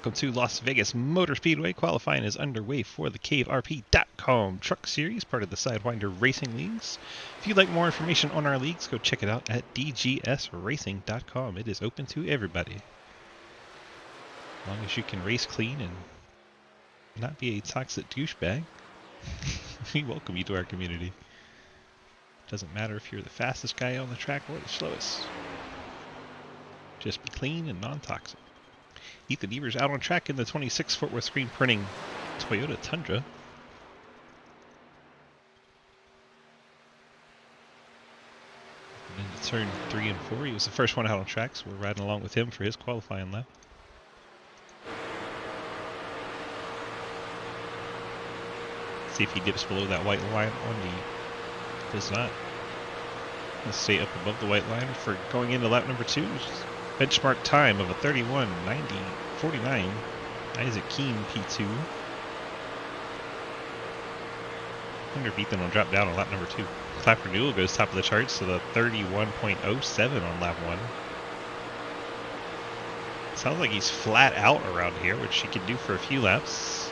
welcome to Las Vegas Motor Speedway. Qualifying is underway for the CaveRP.com Truck Series, part of the Sidewinder Racing Leagues. If you'd like more information on our leagues, go check it out at dgsracing.com. It is open to everybody. As long as you can race clean and not be a toxic douchebag, we welcome you to our community. Doesn't matter if you're the fastest guy on the track or the slowest. Just be clean and non-toxic. Ethan Evers out on track in the 26 Fort Worth screen printing Toyota Tundra. And into turn 3 and 4, he was the first one out on track, so we're riding along with him for his qualifying lap. See if he dips below that white line on the... Does not. Let's stay up above the white line for going into lap number 2. Benchmark time of a 31:90.49. Isaac Keen P2. I wonder if Ethan will drop down on lap number 2. Clapper Newell goes top of the charts to the 31.07 on lap 1. Sounds like he's flat out around here, which he can do for a few laps.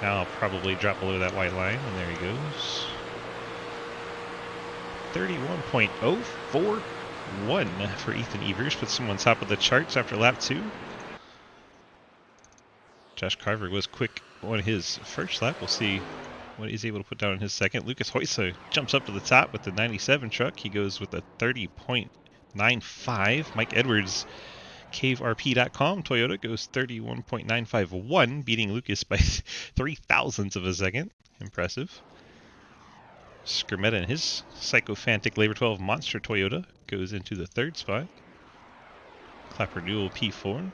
Now I'll probably drop below that white line, and there he goes. 31.041 for Ethan Evers, puts him on top of the charts after lap 2. Josh Carver was quick on his first lap. We'll see what he's able to put down in his second. Lucas Hoysa jumps up to the top with the 97 truck. He goes with a 30.95. Mike Edwards, CaveRP.com Toyota, goes 31.951, beating Lucas by 3 thousandths of a second. Impressive. Skermetta and his Psychophantic Labor 12 Monster Toyota goes into the 3rd spot. Clapper Newell P4.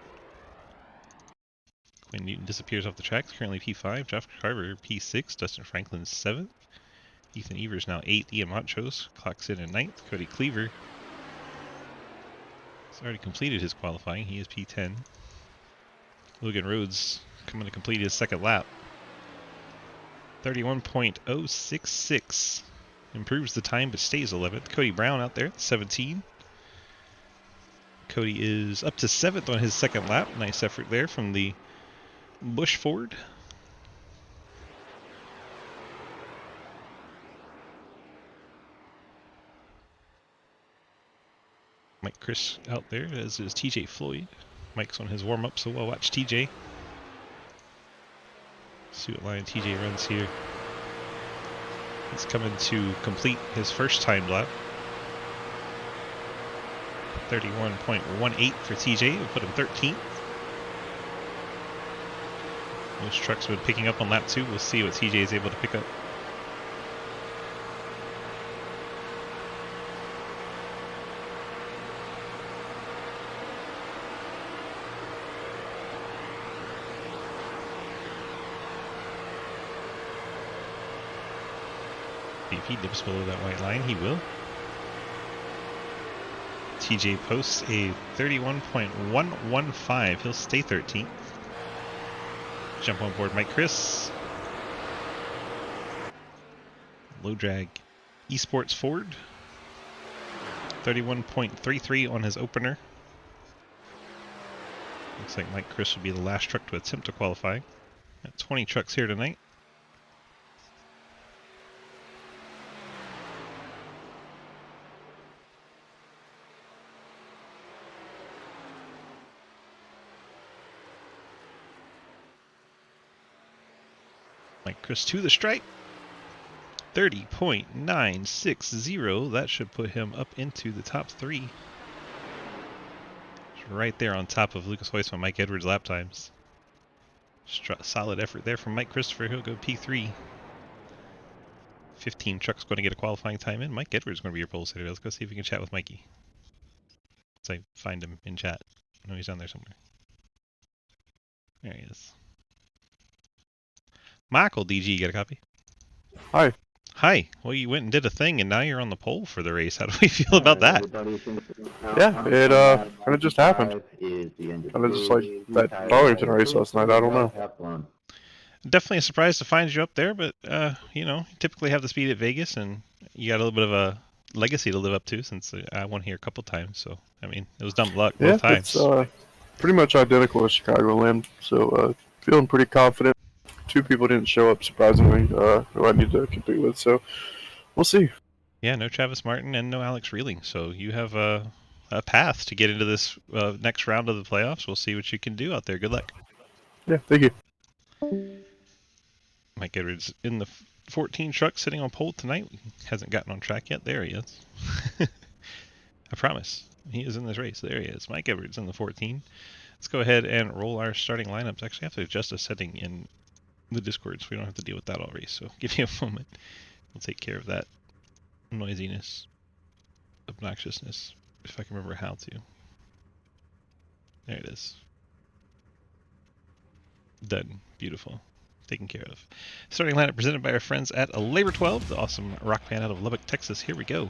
Quinn Newton disappears off the tracks, currently P5. Josh Carver P6. Dustin Franklin 7th. Ethan Evers now 8th. Ian Montrose clocks in 9th. Cody Cleaver has already completed his qualifying. He is P10. Logan Rhodes coming to complete his second lap. 31.066. Improves the time but stays 11th. Cody Brown out there at 17. Cody is up to 7th on his second lap. Nice effort there from the Busch Ford. Mike Chris out there, as is TJ Floyd. Mike's on his warm-up, so we'll watch TJ. See what line TJ runs here. He's coming to complete his first time lap. 31.18 for TJ. We'll put him 13th. Those trucks have been picking up on lap 2. We'll see what TJ is able to pick up. If he dips below that white line, he will. TJ posts a 31.115. He'll stay 13th. Jump on board Mike Chris. Low drag Esports Ford. 31.33 on his opener. Looks like Mike Chris will be the last truck to attempt to qualify. Got 20 trucks here tonight. Mike Chris to the stripe. 30.960. That should put him up into the top 3. Right there on top of Lucas Hoysa and Mike Edwards' lap times. Solid effort there from Mike Christopher. He'll go P3. 15 trucks going to get a qualifying time in. Mike Edwards is going to be your pole sitter. Let's go see if we can chat with Mikey. Let's find him in chat. I know he's down there somewhere. There he is. Michael DG, you got a copy? Hi. Hi. Well, you went and did a thing, and now you're on the pole for the race. How do we feel about that? Yeah, it kind of just happened. Kind of just like that Darlington race last night. I don't know. Definitely a surprise to find you up there, but you know, you typically have the speed at Vegas, and you got a little bit of a legacy to live up to since I won here a couple times. So I mean, it was dumb luck both times. pretty much identical as Chicagoland. So feeling pretty confident. 2 people didn't show up, surprisingly, who I need to compete with. So we'll see. Yeah, no Travis Martin and no Alex Reeling. So you have a path to get into this next round of the playoffs. We'll see what you can do out there. Good luck. Yeah, thank you. Mike Edwards in the 14 truck sitting on pole tonight. Hasn't gotten on track yet. There he is. I promise. He is in this race. There he is. Mike Edwards in the 14. Let's go ahead and roll our starting lineups. Actually, I have to adjust a setting in the Discord so we don't have to deal with that all race. So give me a moment. We'll take care of that noisiness, obnoxiousness, if I can remember how to. There it is. Done. Beautiful. Taken care of. Starting lineup presented by our friends at Labor 12, the awesome rock band out of Lubbock, Texas. Here we go.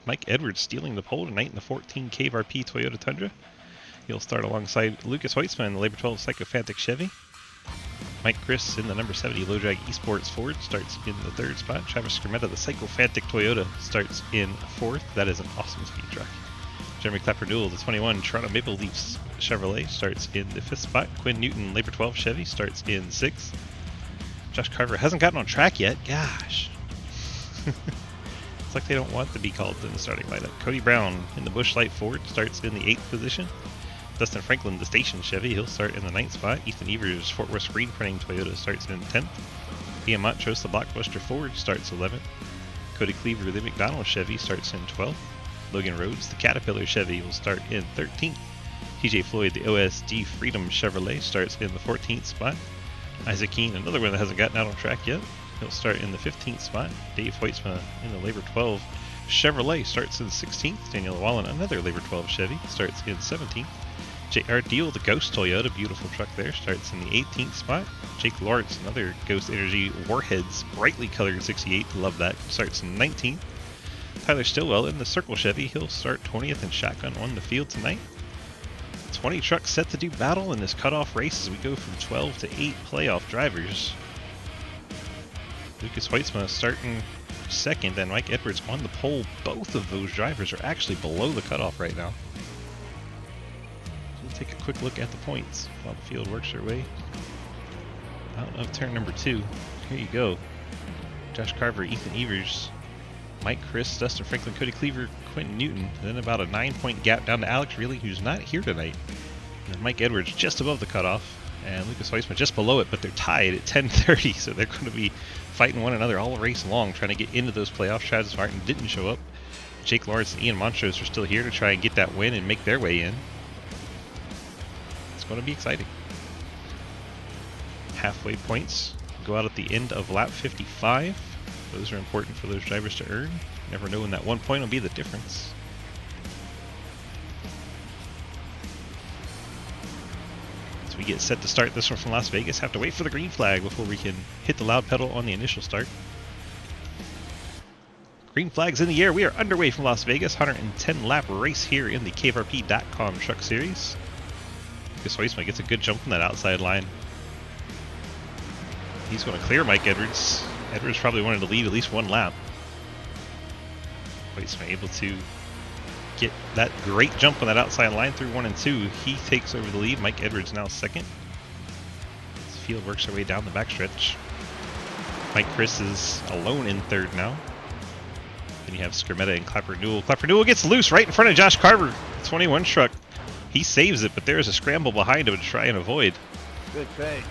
Mike Edwards stealing the pole tonight in the 14 Cave RP Toyota Tundra. He'll start alongside Lucas Hoitzman in the Labor 12 Sycophantic Chevy. Mike Chris in the number 70 Low Drag Esports Ford starts in the 3rd spot. Travis Skrmetta, the Sycophantic Toyota, starts in 4th. That is an awesome speed truck. Jeremy Clapper-Newell, the 21 Toronto Maple Leafs Chevrolet, starts in the 5th spot. Quinn Newton, Labor 12 Chevy, starts in 6th. Josh Carver hasn't gotten on track yet. Gosh. It's like they don't want to be called in the starting lineup. Cody Brown in the Busch Light Ford starts in the 8th position. Dustin Franklin, the Station Chevy, he'll start in the 9th spot. Ethan Evers, Fort Worth Screen Printing Toyota, starts in 10th. Ian Montrose, the Blockbuster Ford, starts 11th. Cody Cleaver, the McDonald Chevy, starts in 12th. Logan Rhodes, the Caterpillar Chevy, will start in 13th. TJ Floyd, the OSD Freedom Chevrolet, starts in the 14th spot. Isaac Keene, another one that hasn't gotten out on track yet, he'll start in the 15th spot. Dave Hoitzma in the Labor 12 Chevrolet starts in 16th. Daniel Wallen, another Labor 12 Chevy, starts in 17th. J.R. Deal, the Ghost Toyota, beautiful truck there, starts in the 18th spot. Jake Lawrence, another Ghost Energy Warheads, brightly colored 68, love that, starts in 19th. Tyler Stillwell in the Circle Chevy, he'll start 20th and shotgun on the field tonight. 20 trucks set to do battle in this cutoff race as we go from 12 to 8 playoff drivers. Lucas Hoitzma starting 2nd and Mike Edwards on the pole. Both of those drivers are actually below the cutoff right now. Let's take a quick look at the points while the field works their way out of turn number 2. Here you go. Josh Carver, Ethan Evers, Mike Chris, Dustin Franklin, Cody Cleaver, Quentin Newton, and then about a 9-point gap down to Alex Reilly, who's not here tonight. And then Mike Edwards just above the cutoff, and Lucas Hoitzma just below it, but they're tied at 10:30, so they're going to be fighting one another all race long, trying to get into those playoffs. Travis Martin didn't show up. Jake Lawrence and Ian Montrose are still here to try and get that win and make their way in. It's going to be exciting. Halfway points go out at the end of lap 55. Those are important for those drivers to earn. Never know when that 1 point will be the difference. As we get set to start this one from Las Vegas, have to wait for the green flag before we can hit the loud pedal on the initial start. Green flag's in the air. We are underway from Las Vegas. 110 lap race here in the KaveRP.com Truck Series. Lucas Hoitzma gets a good jump from that outside line. He's going to clear Mike Edwards. Edwards probably wanted to lead at least one lap. Hoitzma able to get that great jump on that outside line through 1 and 2. He takes over the lead. Mike Edwards now 2nd. This field works their way down the backstretch. Mike Chris is alone in 3rd now. Then you have Skrmetta and Clapper-Newell. Clapper-Newell gets loose right in front of Josh Carver. 21 truck. He saves it, but there's a scramble behind him to try and avoid. Good fake.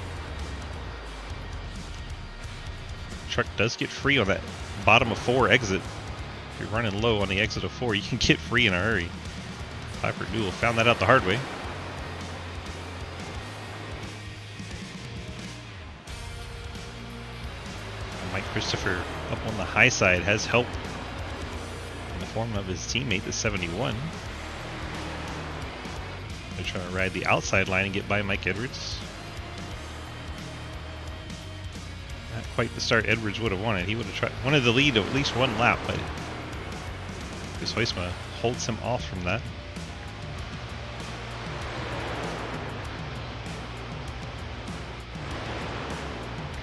Truck does get free on that bottom of 4 exit. If you're running low on the exit of 4, you can get free in a hurry. Clapper-Newell found that out the hard way. Mike Christopher up on the high side has help in the form of his teammate, the 71. They're trying to ride the outside line and get by Mike Edwards. Not quite the start Edwards would have wanted. He would have wanted to lead at least one lap, but this Hoitzma holds him off from that.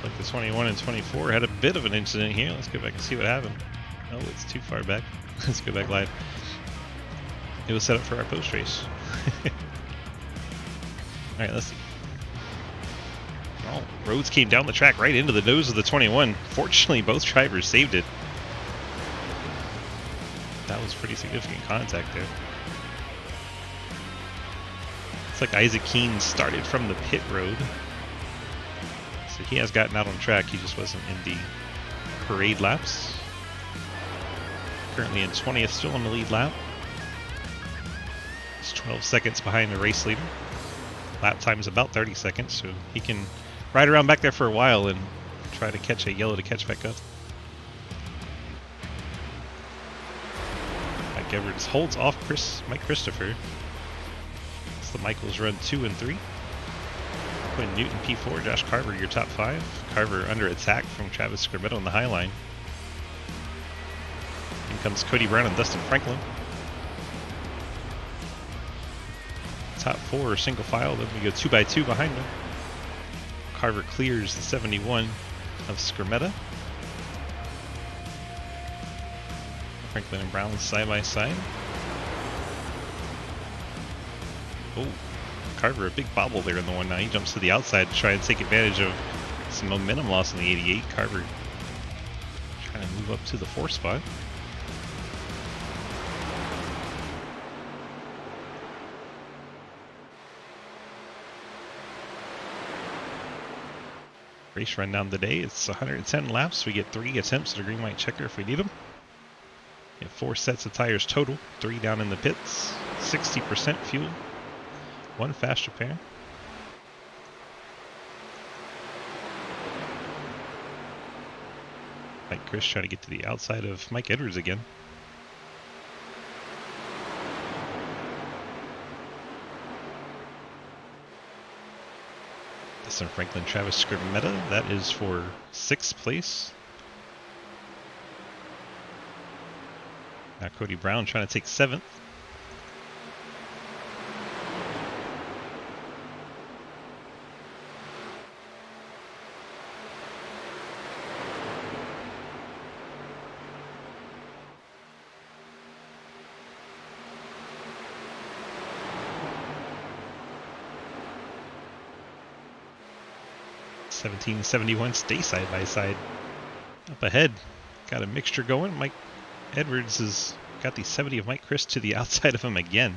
Like the 21 and 24 had a bit of an incident here. Let's go back and see what happened. Oh, it's too far back. Let's go back live. It was set up for our post race. Alright, let's see. Oh, Rhodes came down the track right into the nose of the 21. Fortunately, both drivers saved it. That was pretty significant contact there. It's like Isaac Keene started from the pit road. So he has gotten out on track, he just wasn't in the parade laps. Currently in 20th, still on the lead lap. He's 12 seconds behind the race leader. Lap time is about 30 seconds, so he can ride around back there for a while and try to catch a yellow to catch back up. Mike Edwards holds off Mike Christopher. It's the Michaels run 2 and 3. Quinn Newton P4, Josh Carver your top 5. Carver under attack from Travis Scrimetto on the high line. In comes Cody Brown and Dustin Franklin. Top 4 are single file, then we go 2x2 behind them. Carver clears the 71 of Scrimetto. Franklin and Brown side by side. Oh, Carver a big bobble there in the 1-9. He jumps to the outside to try and take advantage of some momentum loss in the 88. Carver trying to move up to the 4 spot. Race run down the day. It's 110 laps. We get 3 attempts at a green white checker if we need them. We have 4 sets of tires total. 3 down in the pits. 60% fuel. 1 fast repair. Mike Chris trying to get to the outside of Mike Edwards again. Dustin Franklin, Travis Scrimetto, that is for 6th place. Now Cody Brown trying to take 7th. $17.71 stay side by side. Up ahead, got a mixture going. Mike Edwards has got the 70 of Mike Chris to the outside of him again.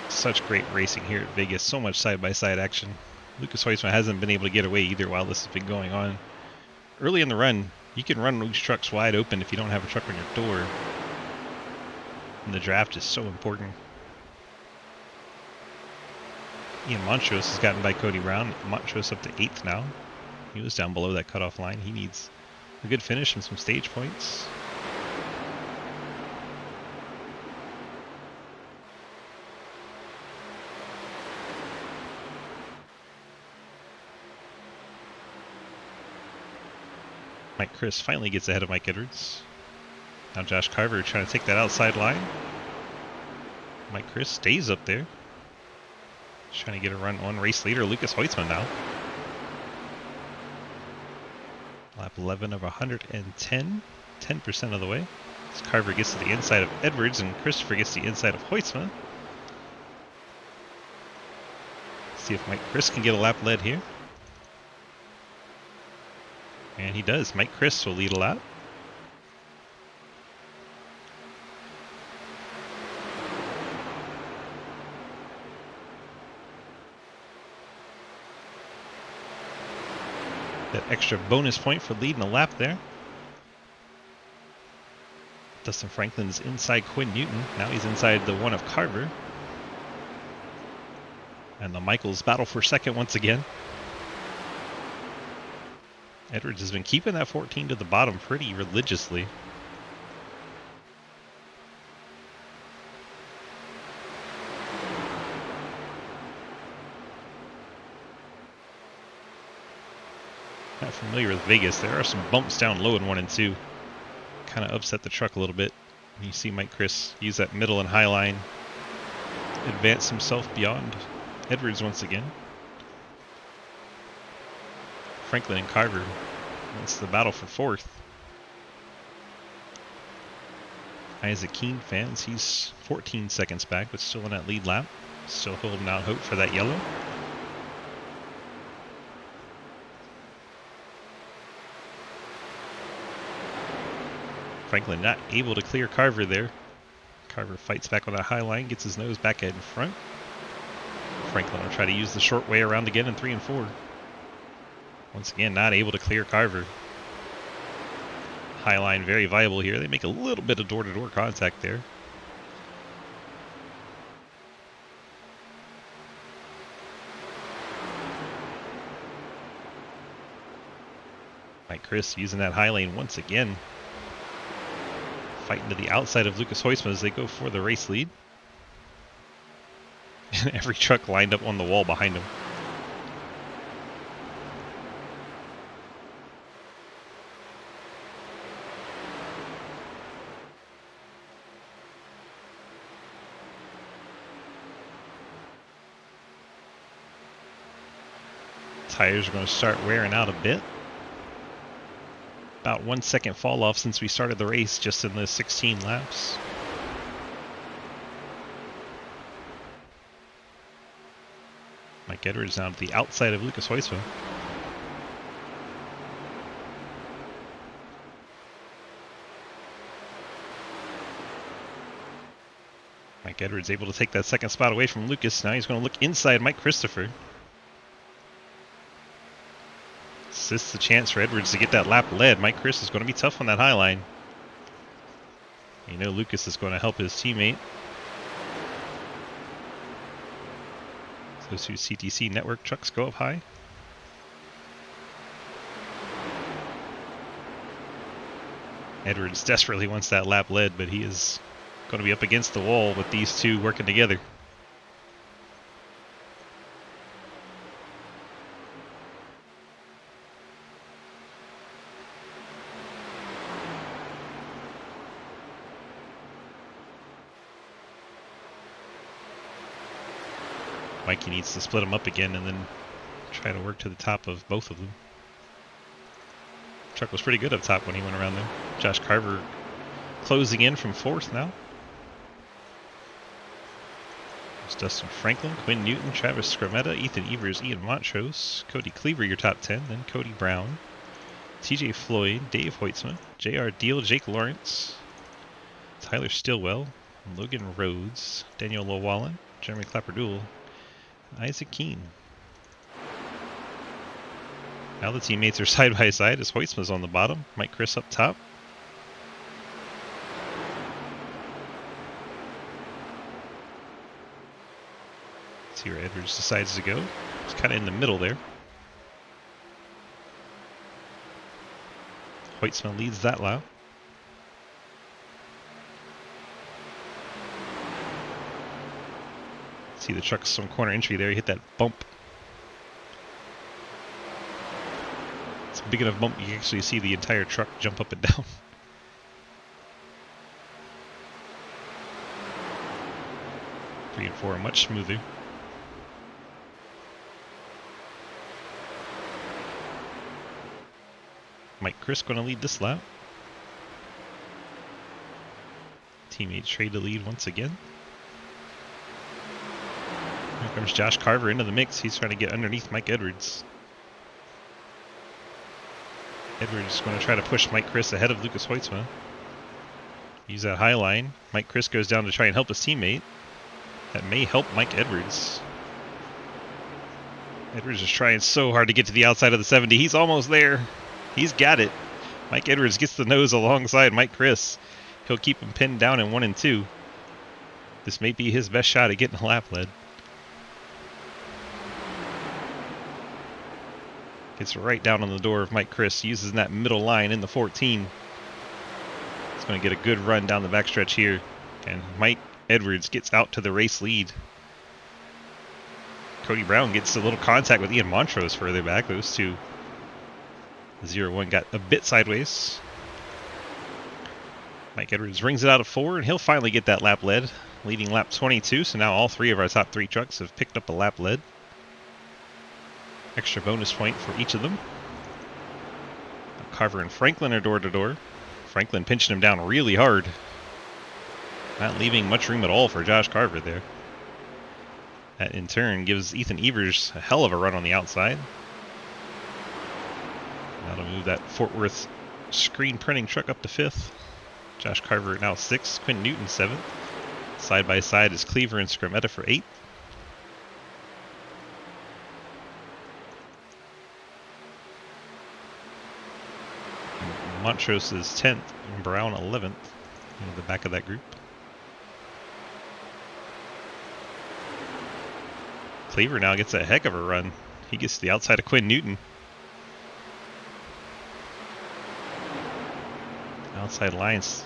Such great racing here at Vegas. So much side-by-side action. Lucas Hoisman hasn't been able to get away either while this has been going on. Early in the run, you can run these trucks wide open if you don't have a truck on your door. And the draft is so important. Ian Montrose has gotten by Cody Brown. Montrose up to 8th now. He was down below that cutoff line. He needs a good finish and some stage points. Mike Chris finally gets ahead of Mike Edwards. Now Josh Carver trying to take that outside line. Mike Chris stays up there. Just trying to get a run on race leader Lucas Hoisman now. Lap 11 of 110, 10% of the way. As Carver gets to the inside of Edwards and Christopher gets to the inside of Hoisman. See if Mike Chris can get a lap lead here. And he does. Mike Chris will lead a lap. That extra bonus point for leading a lap there. Dustin Franklin's inside Quinn Newton. Now he's inside the 1 of Carver. And the Michaels battle for second once again. Edwards has been keeping that 14 to the bottom pretty religiously. Not familiar with Vegas. There are some bumps down low in 1 and 2. kind of upset the truck a little bit. You see Mike Chris use that middle and high line, advance himself beyond Edwards once again. Franklin and Carver, it's the battle for fourth. Isaac Keene fans, he's 14 seconds back, but still in that lead lap. Still holding out hope for that yellow. Franklin not able to clear Carver there. Carver fights back on that high line, gets his nose back in front. Franklin will try to use the short way around again in 3 and 4. Once again, not able to clear Carver. High line very viable here. They make a little bit of door-to-door contact there. Mike Chris using that high lane once again. Fighting to the outside of Lucas Huisman as they go for the race lead. And every truck lined up on the wall behind him. Tires are going to start wearing out a bit. About 1 second fall off since we started the race, just in the 16 laps. Mike Edwards now to the outside of Lucas Huisman. Mike Edwards able to take that second spot away from Lucas. Now he's going to look inside Mike Christopher. This is the chance for Edwards to get that lap led. Mike Chris is going to be tough on that high line. You know Lucas is going to help his teammate. Those two CTC network trucks go up high. Edwards desperately wants that lap led, but he is going to be up against the wall with these two working together. Mikey needs to split them up again and then try to work to the top of both of them. Truck was pretty good up top when he went around there. Josh Carver closing in from fourth now. There's Dustin Franklin, Quinn Newton, Travis Scrametta, Ethan Evers, Ian Montrose, Cody Cleaver, your top 10, then Cody Brown, TJ Floyd, Dave Hoitzma, JR Deal, Jake Lawrence, Tyler Stillwell, Logan Rhodes, Daniel Llewellyn, Jeremy Clapperdool, Isaac Keene. Now the teammates are side by side as Hoitzma's on the bottom, Mike Chris up top. Let's see where Edwards decides to go. It's kind of in the middle there. Hoitzma leads that lap. See the truck's on corner entry there. He hit that bump. It's a big enough bump you can actually see the entire truck jump up and down. Three and four are much smoother. Mike Chris going to lead this lap. Teammates trade the lead once again. Here comes Josh Carver into the mix. He's trying to get underneath Mike Edwards. Edwards is going to try to push Mike Chris ahead of Lucas Hoitzma. Use that high line. Mike Chris goes down to try and help his teammate. That may help Mike Edwards. Edwards is trying so hard to get to the outside of the 70. He's almost there. He's got it. Mike Edwards gets the nose alongside Mike Chris. He'll keep him pinned down in 1 and 2. This may be his best shot at getting a lap led. Gets right down on the door of Mike Chris. Uses that middle line in the 14. He's going to get a good run down the backstretch here. And Mike Edwards gets out to the race lead. Cody Brown gets a little contact with Ian Montrose further back. Those two, 0-1, got a bit sideways. Mike Edwards rings it out of 4, and he'll finally get that lap lead, leading lap 22. So now all 3 of our top 3 trucks have picked up a lap lead. Extra bonus point for each of them. Carver and Franklin are door to door. Franklin pinching him down really hard. Not leaving much room at all for Josh Carver there. That in turn gives Ethan Evers a hell of a run on the outside. That'll move that Fort Worth screen printing truck up to 5th. Josh Carver now 6th. Quinn Newton 7th. Side by side is Cleaver and Skrmetta for 8th. Montrose is 10th and Brown 11th in the back of that group. Cleaver now gets a heck of a run. He gets to the outside of Quinn Newton. Outside lines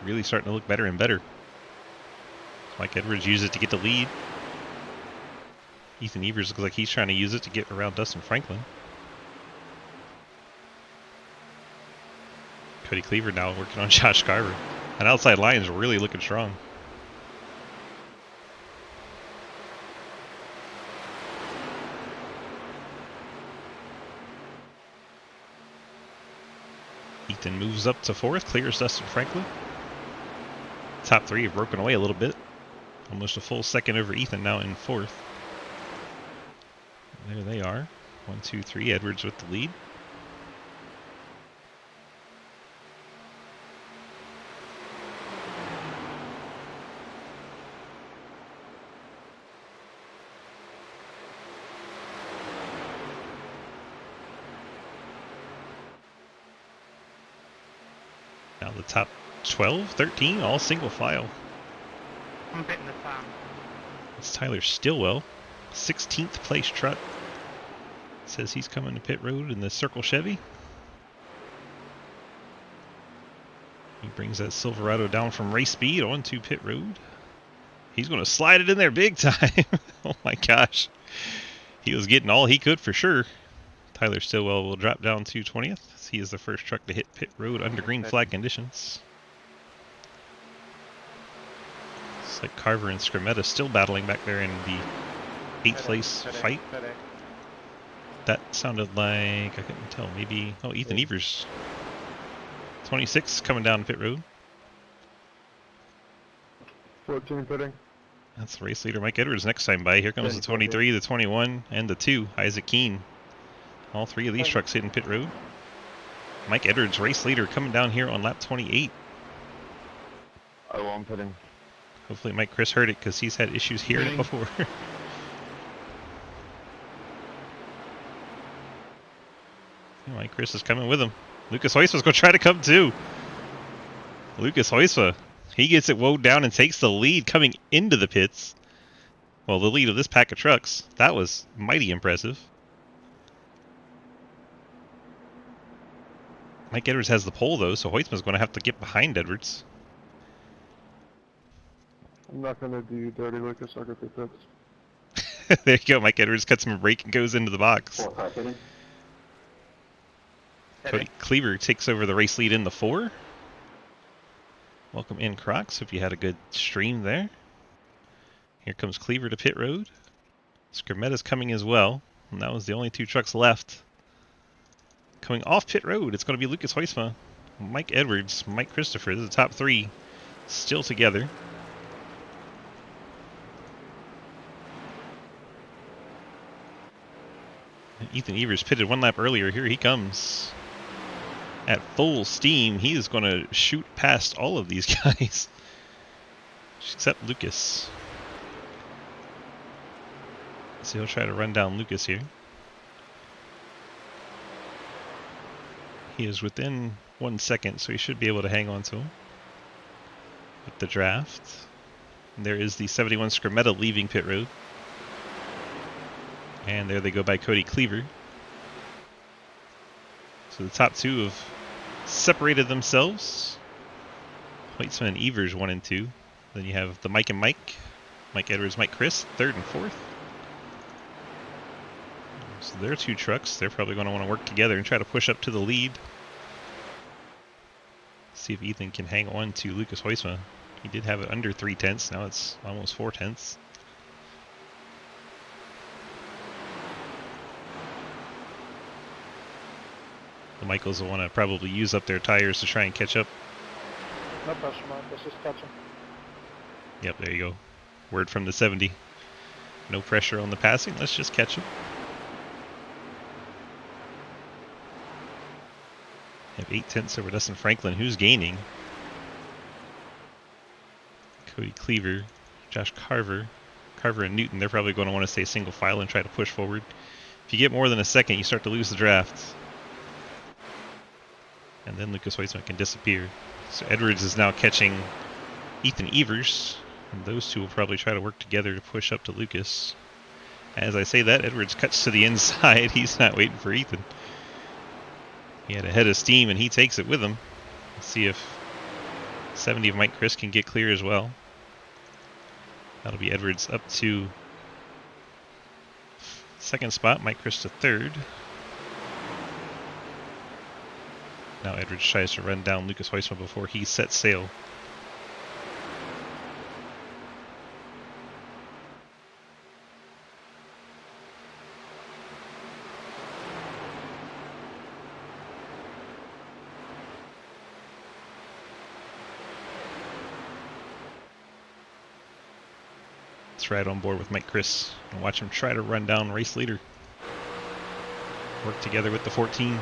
really starting to look better and better. Mike Edwards uses it to get the lead. Ethan Evers looks like he's trying to use it to get around Dustin Franklin. Cody Cleaver now working on Josh Carver. And outside line is really looking strong. Ethan moves up to 4th, clears Dustin Franklin. Top 3 have broken away a little bit. Almost a full second over Ethan now in 4th. There they are. 1, 2, 3. Edwards with the lead. Now the top 12, 13, all single file. I'm betting the farm. It's Tyler Stillwell, 16th place truck. Says he's coming to pit road in the Circle Chevy. He brings that Silverado down from race speed onto pit road. He's going to slide it in there big time. Oh my gosh. He was getting all he could for sure. Tyler Stillwell will drop down to 20th. He is the first truck to hit pit road under green flag conditions. It's like Carver and Skrmetta still battling back there in the 8th place fight. That sounded like, I couldn't tell, maybe, oh, Ethan Evers. 26 coming down pit road. 14 pitting. That's the race leader Mike Edwards next time by. Here comes the 23, the 21, and the 2, Isaac Keene. All 3 of these trucks hitting pit road. Mike Edwards, race leader, coming down here on lap 28. Oh, I'm pitting. Hopefully Mike Chris heard it because he's had issues hearing it before. Mike Chris is coming with him. Lucas Hoyswa's going to try to come too. Lucas Hoyswa, he gets it woed down and takes the lead coming into the pits. Well, the lead of this pack of trucks. That was mighty impressive. Mike Edwards has the pole though, so Hoytsman's going to have to get behind Edwards. I'm not going to do dirty, Lucas. I'll go through pits. There you go. Mike Edwards cuts him a break and goes into the box. Cody Cleaver takes over the race lead in the 4. Welcome in, Crocs. Hope you had a good stream there. Here comes Cleaver to pit road. Skrmetta's coming as well. And that was the only 2 trucks left. Coming off pit road, it's going to be Lucas Hoysma, Mike Edwards, Mike Christopher. This is the top 3 still together. And Ethan Evers pitted 1 lap earlier. Here he comes. At full steam, he is going to shoot past all of these guys. Except Lucas. So he'll try to run down Lucas here. He is within 1 second, so he should be able to hang on to him with the draft. And there is the 71 Skrmetta leaving pit road. And there they go by Cody Cleaver. So the top 2 have separated themselves. Hoytsman and Evers 1 and 2. Then you have the Mike and Mike. Mike Edwards, Mike Chris, 3rd and 4th. So their 2 trucks, they're probably going to want to work together and try to push up to the lead. See if Ethan can hang on to Lucas Hoisma. He did have it under 3/10. Now it's almost 4/10. The Michaels will want to probably use up their tires to try and catch up. No pressure, Mike. Let's just catch him. Yep, there you go. Word from the 70. No pressure on the passing. Let's just catch him. Have 8/10 over Dustin Franklin, who's gaining. Cody Cleaver, Josh Carver. Carver and Newton, they're probably going to want to stay single file and try to push forward. If you get more than a second, you start to lose the draft. And then Lucas Hoisman can disappear. So Edwards is now catching Ethan Evers. And those two will probably try to work together to push up to Lucas. As I say that, Edwards cuts to the inside. He's not waiting for Ethan. He had a head of steam and he takes it with him. Let's see if 70 of Mike Chris can get clear as well. That'll be Edwards up to second spot, Mike Chris to third. Now Edwards tries to run down Lucas Hoisman before he sets sail. Let's ride on board with Mike Chris and watch him try to run down race leader. Work together with the 14.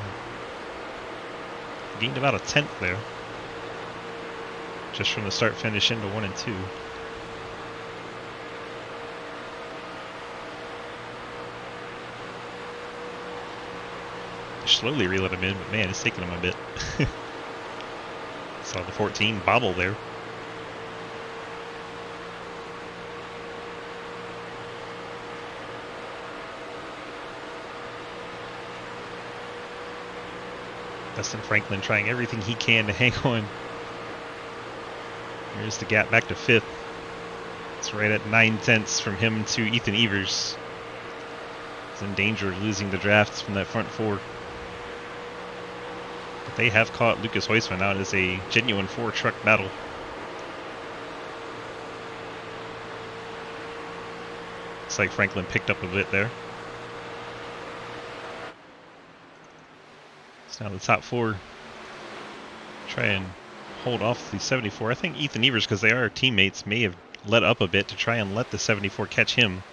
Gained about a 10th there. Just from the start finish into 1 and 2. Slowly reeling him in, but man, it's taking him a bit. Saw the 14 bobble there. Dustin Franklin trying everything he can to hang on. Here's the gap back to 5th. It's right at 9/10 from him to Ethan Evers. He's in danger of losing the drafts from that front 4. But they have caught Lucas Hoisman now. It is a genuine 4-truck battle. Looks like Franklin picked up a bit there. So now the top 4 try and hold off the 74. I think Ethan Evers, because they are teammates, may have let up a bit to try and let the 74 catch him.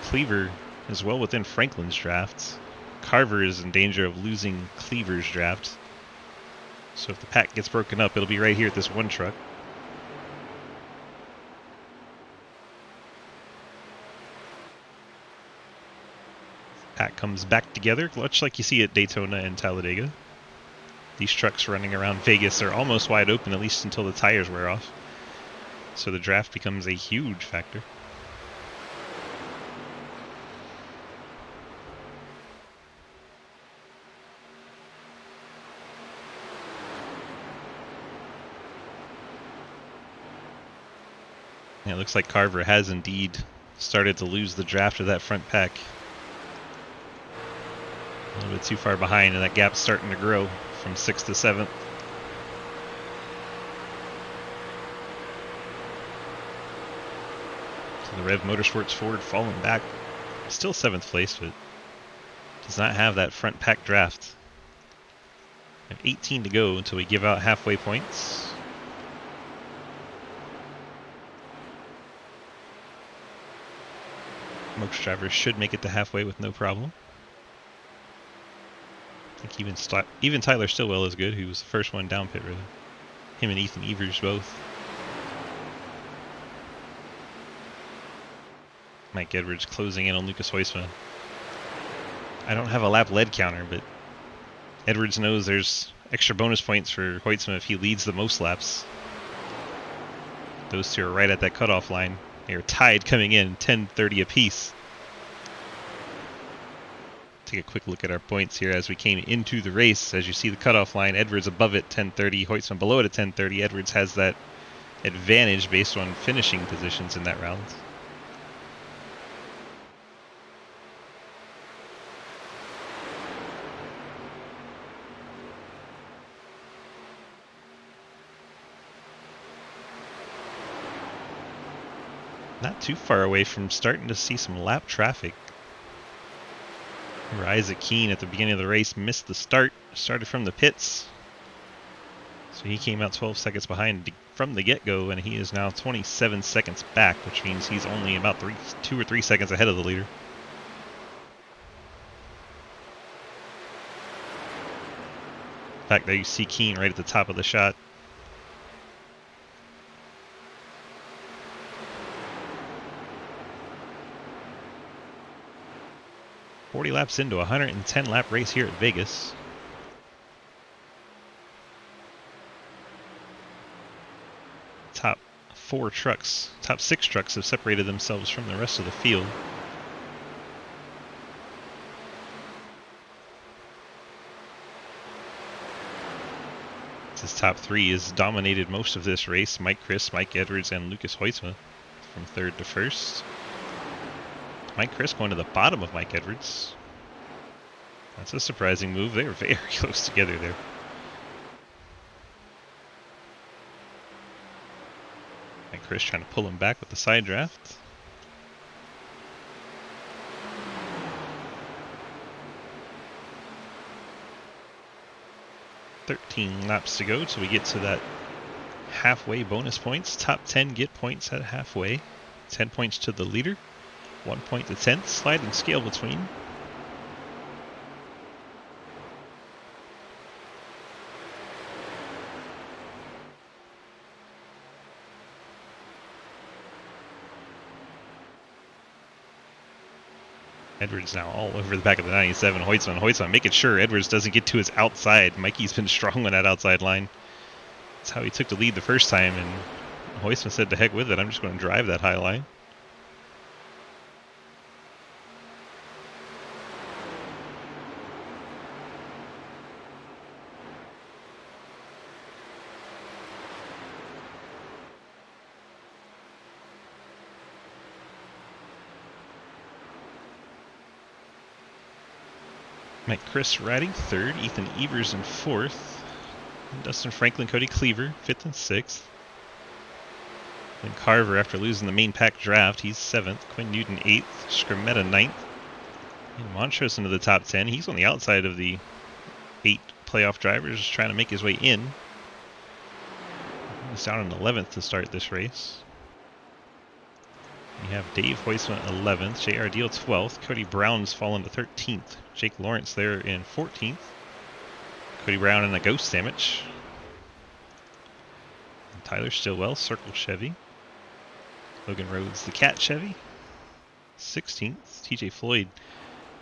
Cleaver is well within Franklin's draft. Carver is in danger of losing Cleaver's draft. So if the pack gets broken up, it'll be right here at this 1 truck. Pack comes back together, much like you see at Daytona and Talladega. These trucks running around Vegas are almost wide open, at least until the tires wear off. So the draft becomes a huge factor. Yeah, it looks like Carver has indeed started to lose the draft of that front pack. A little bit too far behind, and that gap's starting to grow from 6th to 7th. So the Rev Motorsports Ford falling back. Still 7th place, but does not have that front pack draft. We have 18 to go until we give out halfway points. Most drivers should make it to halfway with no problem. I think even Tyler Stillwell is good, who was the first one down pit road. Him and Ethan Evers both. Mike Edwards closing in on Lucas Hoisman. I don't have a lap lead counter, but Edwards knows there's extra bonus points for Hoisman if he leads the most laps. Those two are right at that cutoff line. They are tied coming in, 10:30 apiece. Take a quick look at our points here as we came into the race. As you see the cutoff line, Edwards above it, 10:30. Hoisman below it at 10:30. Edwards has that advantage based on finishing positions in that round. Not too far away from starting to see some lap traffic. Isaac Keene at the beginning of the race missed the start, started from the pits. So he came out 12 seconds behind from the get-go, and he is now 27 seconds back, which means he's only about 2 or 3 seconds ahead of the leader. In fact, there you see Keene right at the top of the shot. "40 laps into a 110 lap race here at Vegas. Top 6 trucks have separated themselves from the rest of the field. His top 3 has dominated most of this race. Mike Chris, Mike Edwards, and Lucas Hoytsma from 3rd to 1st. Mike Chris going to the bottom of Mike Edwards. That's a surprising move. They were very close together there. Mike Chris trying to pull him back with the side draft. "13 laps to go till we get to that halfway bonus points. Top 10 get points at halfway. 10 points to the leader. 1 point to 10th. Sliding scale between. Edwards now all over the back of the 97. Hoytsma making sure Edwards doesn't get to his outside. Mikey's been strong on that outside line. That's how he took the lead the first time, and Hoytsma said to heck with it, I'm just going to drive that high line. Mike Chris riding 3rd, Ethan Evers in 4th, and Dustin Franklin, Cody Cleaver 5th and 6th. Then Carver, after losing the main pack draft, he's 7th. Quinn Newton 8th, Skrmetta 9th. And Montrose into the top 10. He's on the outside of the 8 playoff drivers, trying to make his way in. He's down in 11th to start this race. You have Dave Hoytsma 11th, J.R. Deal 12th, Cody Brown's fallen to 13th, Jake Lawrence there in 14th, Cody Brown in a ghost sandwich, and Tyler Stillwell, Circle Chevy, Logan Rhodes, the Cat Chevy, 16th, TJ Floyd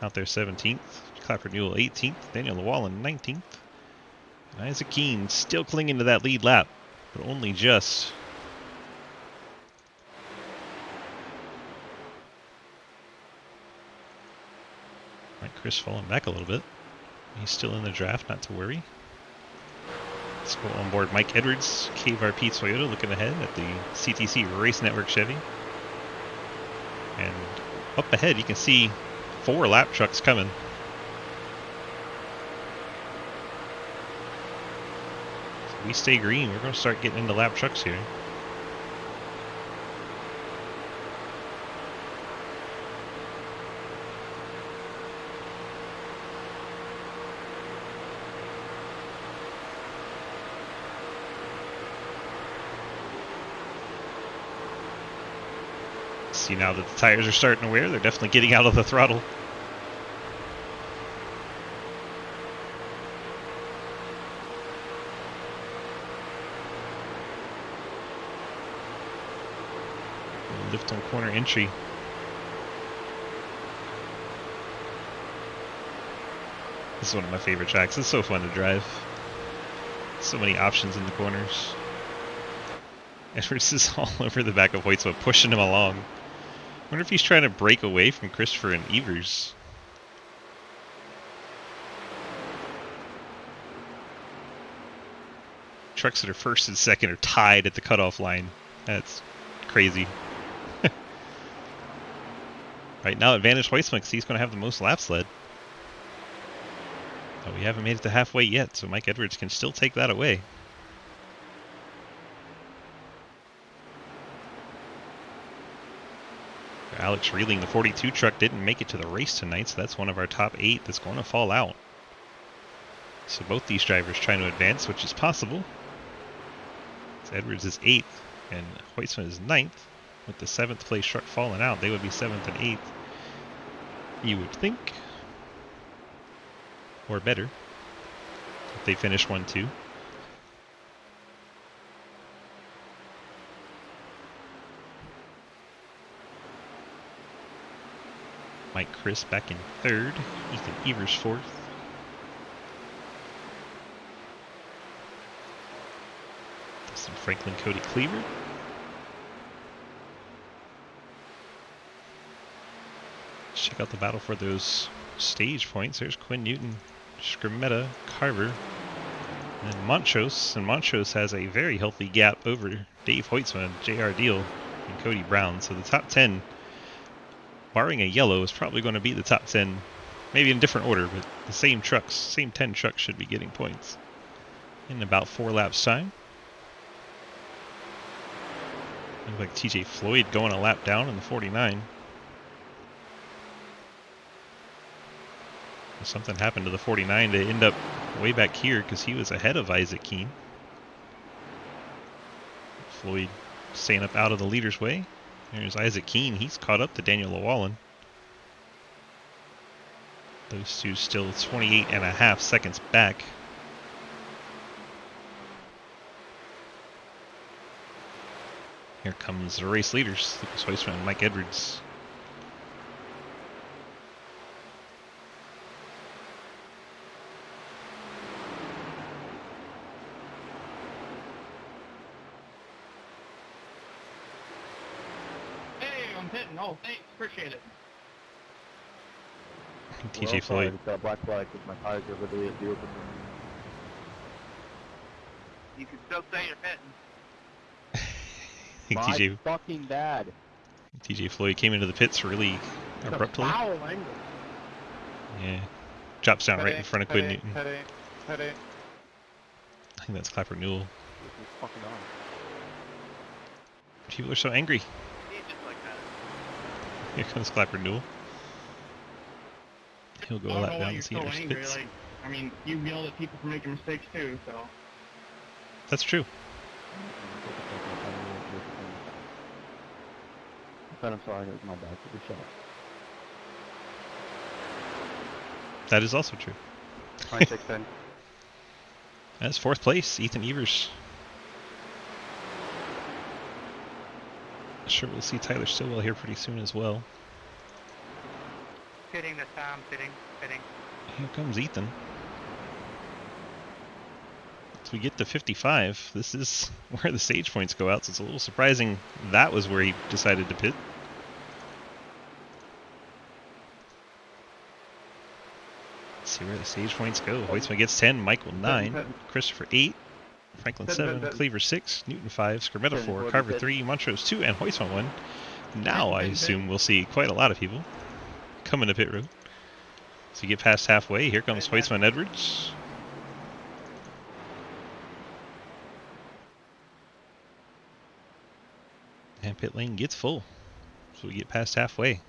out there 17th, Clapper Newell 18th, Daniel Llewellyn 19th, and Isaac Keene still clinging to that lead lap, but only just. Mike Chris falling back a little bit. He's still in the draft, not to worry. Let's go on board Mike Edwards, Cave RP Toyota, looking ahead at the CTC Race Network Chevy. And up ahead, you can see 4 lap trucks coming. If we stay green, we're going to start getting into lap trucks here. See now that the tires are starting to wear, they're definitely getting out of the throttle. Lift on corner entry. This is one of my favorite tracks. It's so fun to drive. So many options in the corners. Edwards is all over the back of Hoytsma, pushing him along. I wonder if he's trying to break away from Christopher and Evers. Trucks that are 1st and 2nd are tied at the cutoff line. That's crazy. Right now, advantage Hoytsma because he's going to have the most laps led. But we haven't made it to halfway yet, so Mike Edwards can still take that away. Alex Reeling, the 42 truck, didn't make it to the race tonight, so that's one of our top 8 that's going to fall out. So both these drivers trying to advance, which is possible. So Edwards is 8th, and Hoytsman is 9th. With the 7th place truck falling out, they would be 7th and 8th. You would think. Or better. If they finish 1-2. Mike Chris back in 3rd. Ethan Evers 4th. Dustin Franklin, Cody Cleaver. Let's check out the battle for those stage points. There's Quinn Newton, Skrmeta, Carver, and then Montrose. And Montrose has a very healthy gap over Dave Hoytsman, J.R. Deal, and Cody Brown. So the top 10, barring a yellow, is probably going to be the top 10, maybe in different order, but the same trucks, same 10 trucks should be getting points in about 4 laps time. Looks like TJ Floyd going a lap down in the 49. Something happened to the 49 to end up way back here because he was ahead of Isaac Keene. Floyd staying up out of the leader's way. There's Isaac Keene. He's caught up to Daniel Llewellyn. Those two still 28.5 seconds back. Here comes the race leaders, Lucas Hoytsman and Mike Edwards. Hey, I'm hitting. Oh, thanks. Appreciate it. TJ Floyd. Got a black flag with my tires over the open room. You can still say you're hitting. I think My fucking bad. TJ Floyd came into the pits really abruptly. Foul angle. Yeah. Drops down right in front of Quinn Headache, Newton. headache, headache. I think that's Clapper Newell. This is fucking on. People are so angry. He's just like that. Here comes Clapper Newell. He'll go I a don't lap know why down you're to see so there's angry. pits. Like, I mean, you yell at people for making mistakes too, so. That's true. But I'm sorry, it was my bad. It was shot. That is also true. 26-10. That's 4th place, Ethan Evers. Sure, we'll see Tyler Stillwell here pretty soon as well. Hitting this time, hitting. Here comes Ethan. As we get to 55, this is where the stage points go out, so it's a little surprising that was where he decided to pit. Let's see where the stage points go. Hoytsman gets 10, Michael 9, Christopher 8, Franklin 7, Cleaver 6, Newton 5, Skrmeta 4, Carver 3, Montrose 2, and Hoytsman 1. Now I assume we'll see quite a lot of people coming to pit road. So you get past halfway, here comes Hoytsman Edwards. And pit lane gets full. So we get past halfway.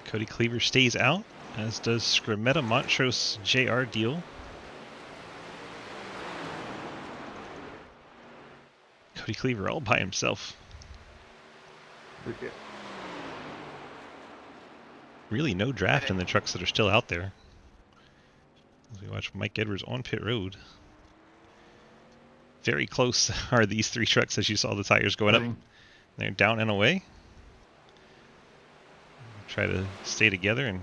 Cody Cleaver stays out, as does Skrmeta, Montrose, J.R. Deal. Cody Cleaver all by himself. Really no draft in the trucks that are still out there. As we watch Mike Edwards on pit road. Very close are these 3 trucks as you saw the tires going up. They're down and away. Try to stay together and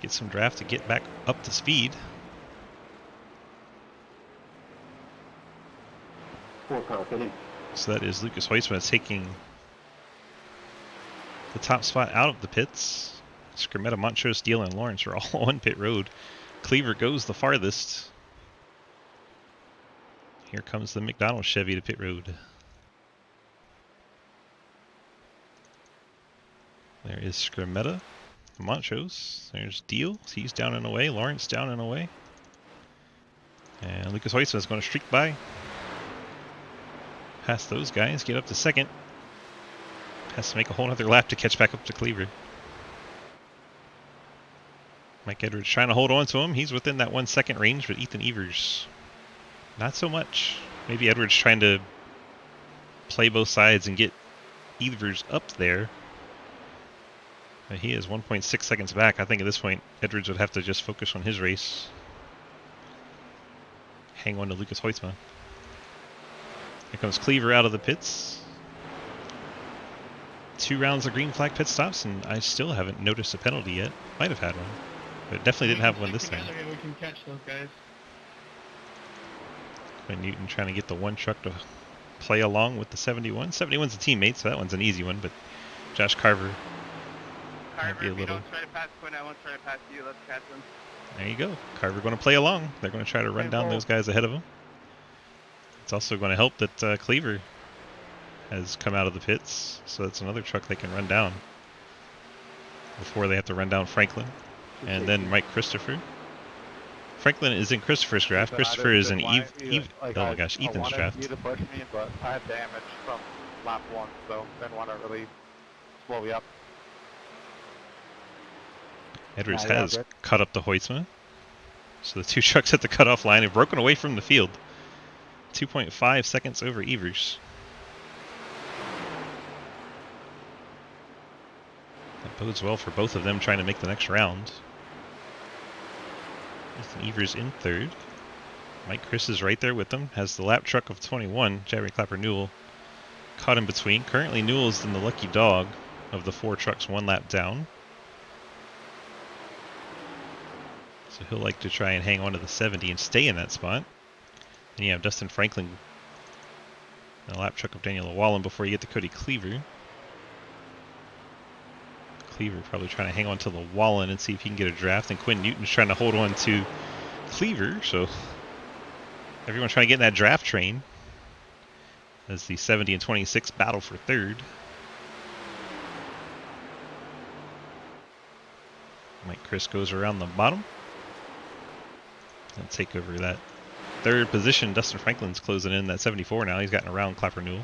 get some draft to get back up to speed. 4 car hitting. So that is Lucas Hoytsman taking the top spot out of the pits. Skrmeta, Montrose, Deal, and Lawrence are all on pit road. Cleaver goes the farthest. Here comes the McDonald Chevy to pit road. There is Skrmeta, Montrose. There's Deal. He's down and away. Lawrence down and away. And Lucas Hoytsman is going to streak by. Past those guys, get up to second. Has to make a whole other lap to catch back up to Cleaver. Mike Edwards trying to hold on to him. He's within that 1 second range, but Ethan Evers, not so much. Maybe Edwards trying to play both sides and get Evers up there. But he is 1.6 seconds back. I think at this point, Edwards would have to just focus on his race. Hang on to Lucas Hoytsma. Here comes Cleaver out of the pits. 2 rounds of green flag pit stops, and I still haven't noticed a penalty yet. Might have had one, but definitely didn't have one this time. Together, we can catch those guys. Quinn Newton trying to get the one truck to play along with the 71. 71's a teammate, so that one's an easy one, but Josh Carver might be a little... Don't try to pass Quinn, I won't try to pass you. Let's catch him. There you go. Carver going to play along. They're going to try to run down those guys ahead of him. It's also going to help that Cleaver has come out of the pits, so that's another truck they can run down before they have to run down Franklin and then Mike Christopher. Franklin is in Christopher's draft. Christopher is in oh my gosh, Ethan's draft. I wanted you to push me, but I had damage from lap 1, so didn't want to really slow you up. Edwards has cut up the Hoytsma. So the 2 trucks at the cutoff line have broken away from the field. 2.5 seconds over Evers. That bodes well for both of them trying to make the next round. Ethan Evers in 3rd. Mike Chris is right there with them. Has the lap truck of 21. Jerry Clapper Newell caught in between. Currently Newell's in the lucky dog of the 4 trucks 1 lap down. So he'll like to try and hang on to the 70 and stay in that spot. Then you have Dustin Franklin and the lap truck of Daniel Llewellyn before you get to Cody Cleaver. Cleaver probably trying to hang on to Llewellyn and see if he can get a draft. And Quinn Newton's trying to hold on to Cleaver. So everyone's trying to get in that draft train as the 70 and 26 battle for 3rd. Mike Chris goes around the bottom. He'll take over that 3rd position. Dustin Franklin's closing in that 74 now. He's gotten around Clapper Newell.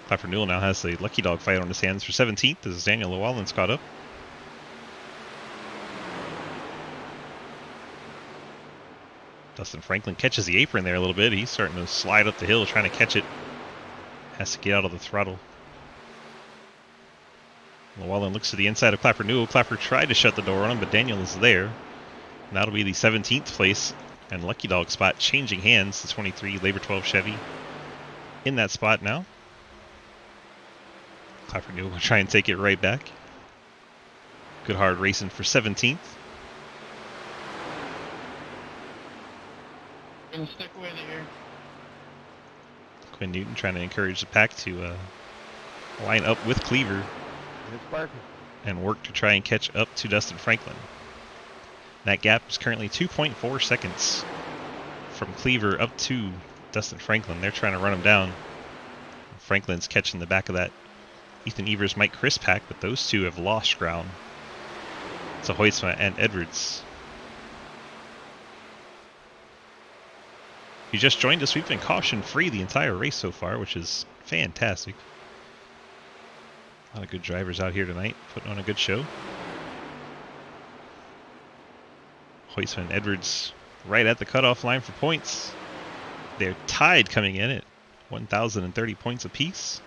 Clapper Newell now has the lucky dog fight on his hands for 17th as Daniel Llewellyn's caught up. Dustin Franklin catches the apron there a little bit. He's starting to slide up the hill trying to catch it. Has to get out of the throttle. Llewellyn looks to the inside of Clapper Newell. Clapper tried to shut the door on him, but Daniel is there. And that'll be the 17th place and lucky dog spot changing hands. The 23 Labor 12 Chevy in that spot now. Clapper Newell will try and take it right back. Good hard racing for 17th. Gonna stick with it here. Quinn Newton trying to encourage the pack to line up with Cleaver and work to try and catch up to Dustin Franklin. That gap is currently 2.4 seconds from Cleaver up to Dustin Franklin. They're trying to run him down. Franklin's catching the back of that Ethan Evers, Mike Chris pack, but those 2 have lost ground to Hoytsma and Edwards. If you just joined us, we've been caution-free the entire race so far, which is fantastic. A lot of good drivers out here tonight, putting on a good show. Hoytsma and Edwards right at the cutoff line for points. They're tied coming in at 1,030 points apiece.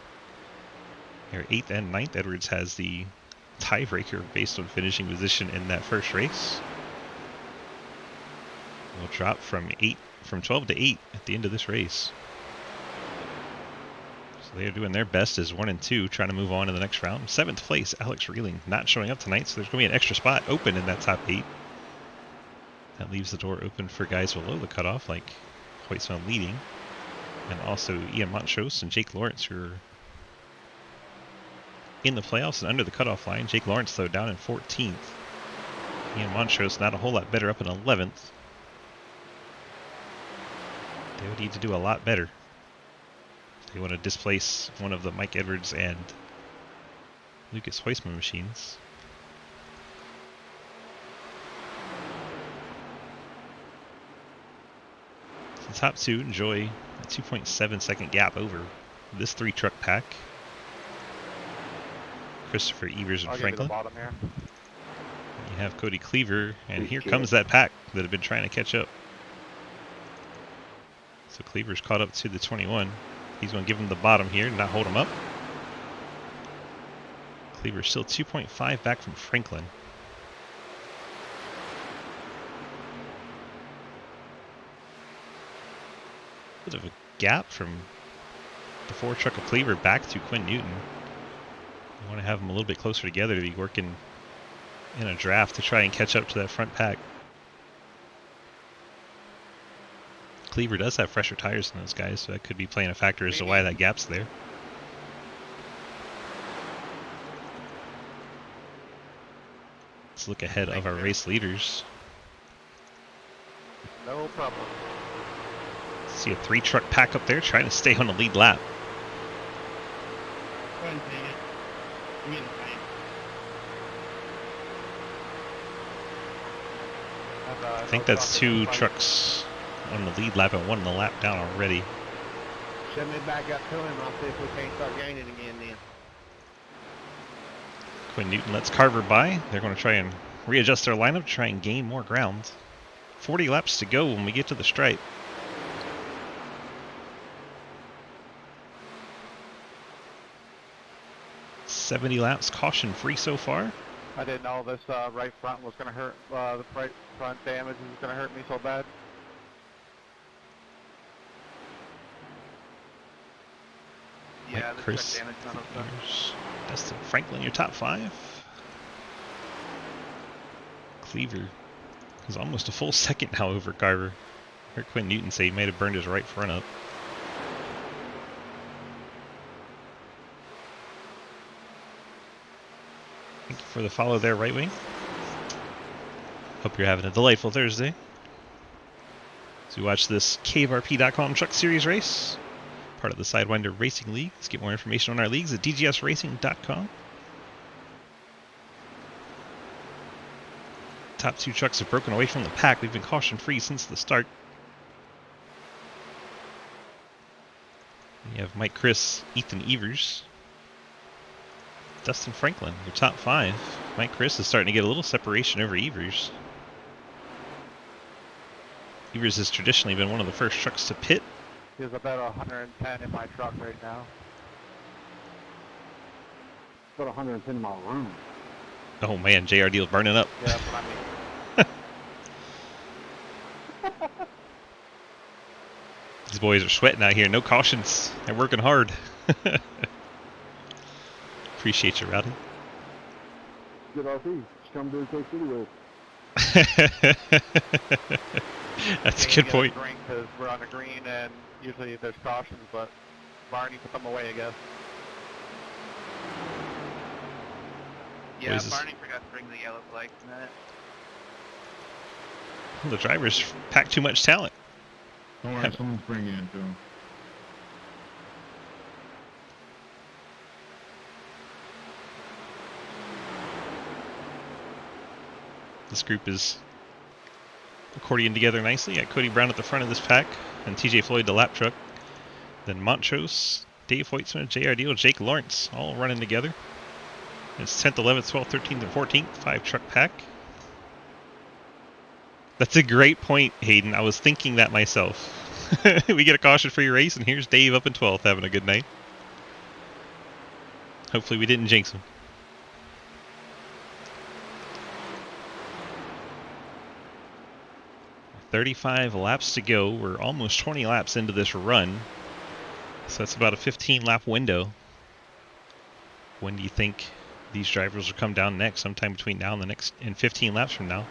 They're 8th and 9th. Edwards has the tiebreaker based on finishing position in that first race. We'll drop from 12 to 8 at the end of this race. So they are doing their best as 1 and 2, trying to move on to the next round. 7th place, Alex Reeling, not showing up tonight, so there's going to be an extra spot open in that top 8. That leaves the door open for guys below the cutoff, like Hoytsma leading, and also Ian Montrose and Jake Lawrence, who are in the playoffs and under the cutoff line. Jake Lawrence, though, down in 14th. Ian Montrose not a whole lot better, up in 11th. They would need to do a lot better. They want to displace one of the Mike Edwards and Lucas Hoytsma machines. The top 2 enjoy a 2.7 second gap over this 3-truck pack. Christopher Evers and I'll give you the Franklin. bottom here. You have Cody Cleaver, and here Appreciate comes that pack that have been trying to catch up. So Cleaver's caught up to the 21. He's going to give him the bottom here, not hold him up. Cleaver's still 2.5 back from Franklin. Bit of a gap from the 4-truck of Cleaver back to Quinn Newton. You want to have them a little bit closer together to be working in a draft to try and catch up to that front pack. Cleaver does have fresher tires than those guys, so that could be playing a factor as to why that gap's there. Let's look ahead of our race leaders. No problem. See a 3-truck pack up there trying to stay on the lead lap. Go ahead and take it. Give me the paint. And, I think that's 2 trucks on the lead lap and 1 on the lap down already. Send me back up to him. I'll see if we can't start gaining again then. Quinn Newton lets Carver by. They're going to try and readjust their lineup to try and gain more ground. 40 laps to go when we get to the stripe. $70 laps caution free so far. I didn't know this right front was going to hurt, the right front damage was going to hurt me so bad. Yeah, Mike the Chris, truck damage on those trucks. Here's Dustin Franklin, your top 5. Cleaver is almost a full second now over Carver. I heard Quinn Newton say he might have burned his right front up. Thank you for the follow there, Right Wing. Hope you're having a delightful Thursday. So we watch this CaveRP.com Truck Series race, part of the Sidewinder Racing League. Let's get more information on our leagues at dgsracing.com. Top 2 trucks have broken away from the pack. We've been caution-free since the start. You have Mike Chris, Ethan Evers, Dustin Franklin, your top 5. Mike Chris is starting to get a little separation over Evers. Evers has traditionally been one of the first trucks to pit. There's about 110 in my truck right now. About 110 in my room. Oh man, JR Deal's burning up. Yeah, that's what I mean. These boys are sweating out here. No cautions. They're working hard. Appreciate you, Rowdy. Good RP. Just come to the K City with. That's a Can't good get point. Green because we're on the green and usually there's cautions, but Barney put them away, I guess. Yeah, Boys is- Barney forgot to bring the yellow flag tonight. The drivers pack too much talent. Don't worry, someone's bringing it to him. This group is accordion together nicely. Got Cody Brown at the front of this pack, and TJ Floyd the lap truck. Then Montrose, Dave Hoytsman, JR Deal, Jake Lawrence, all running together. It's 10th, 11th, 12th, 13th, and 14th, 5-truck pack. That's a great point, Hayden. I was thinking that myself. We get a caution-free race, and here's Dave up in 12th having a good night. Hopefully we didn't jinx him. "35 laps to go. We're almost 20 laps into this run. So that's about a 15-lap window. When do you think these drivers will come down next? Sometime between now and the next, and 15 laps from now.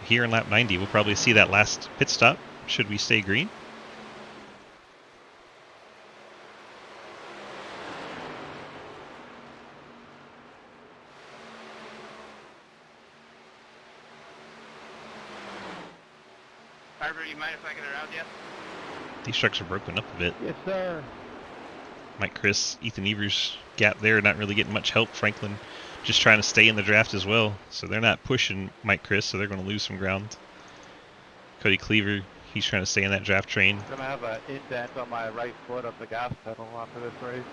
Here in lap 90, we'll probably see that last pit stop, should we stay green. Carver, you mind if I get around you? These trucks are broken up a bit. Yes, sir. Mike Chris, Ethan Evers gap there, not really getting much help. Franklin just trying to stay in the draft as well. So they're not pushing Mike Chris, so they're going to lose some ground. Cody Cleaver, He's trying to stay in that draft train. I'm gonna have an indent on my right foot of the gas pedal after this race.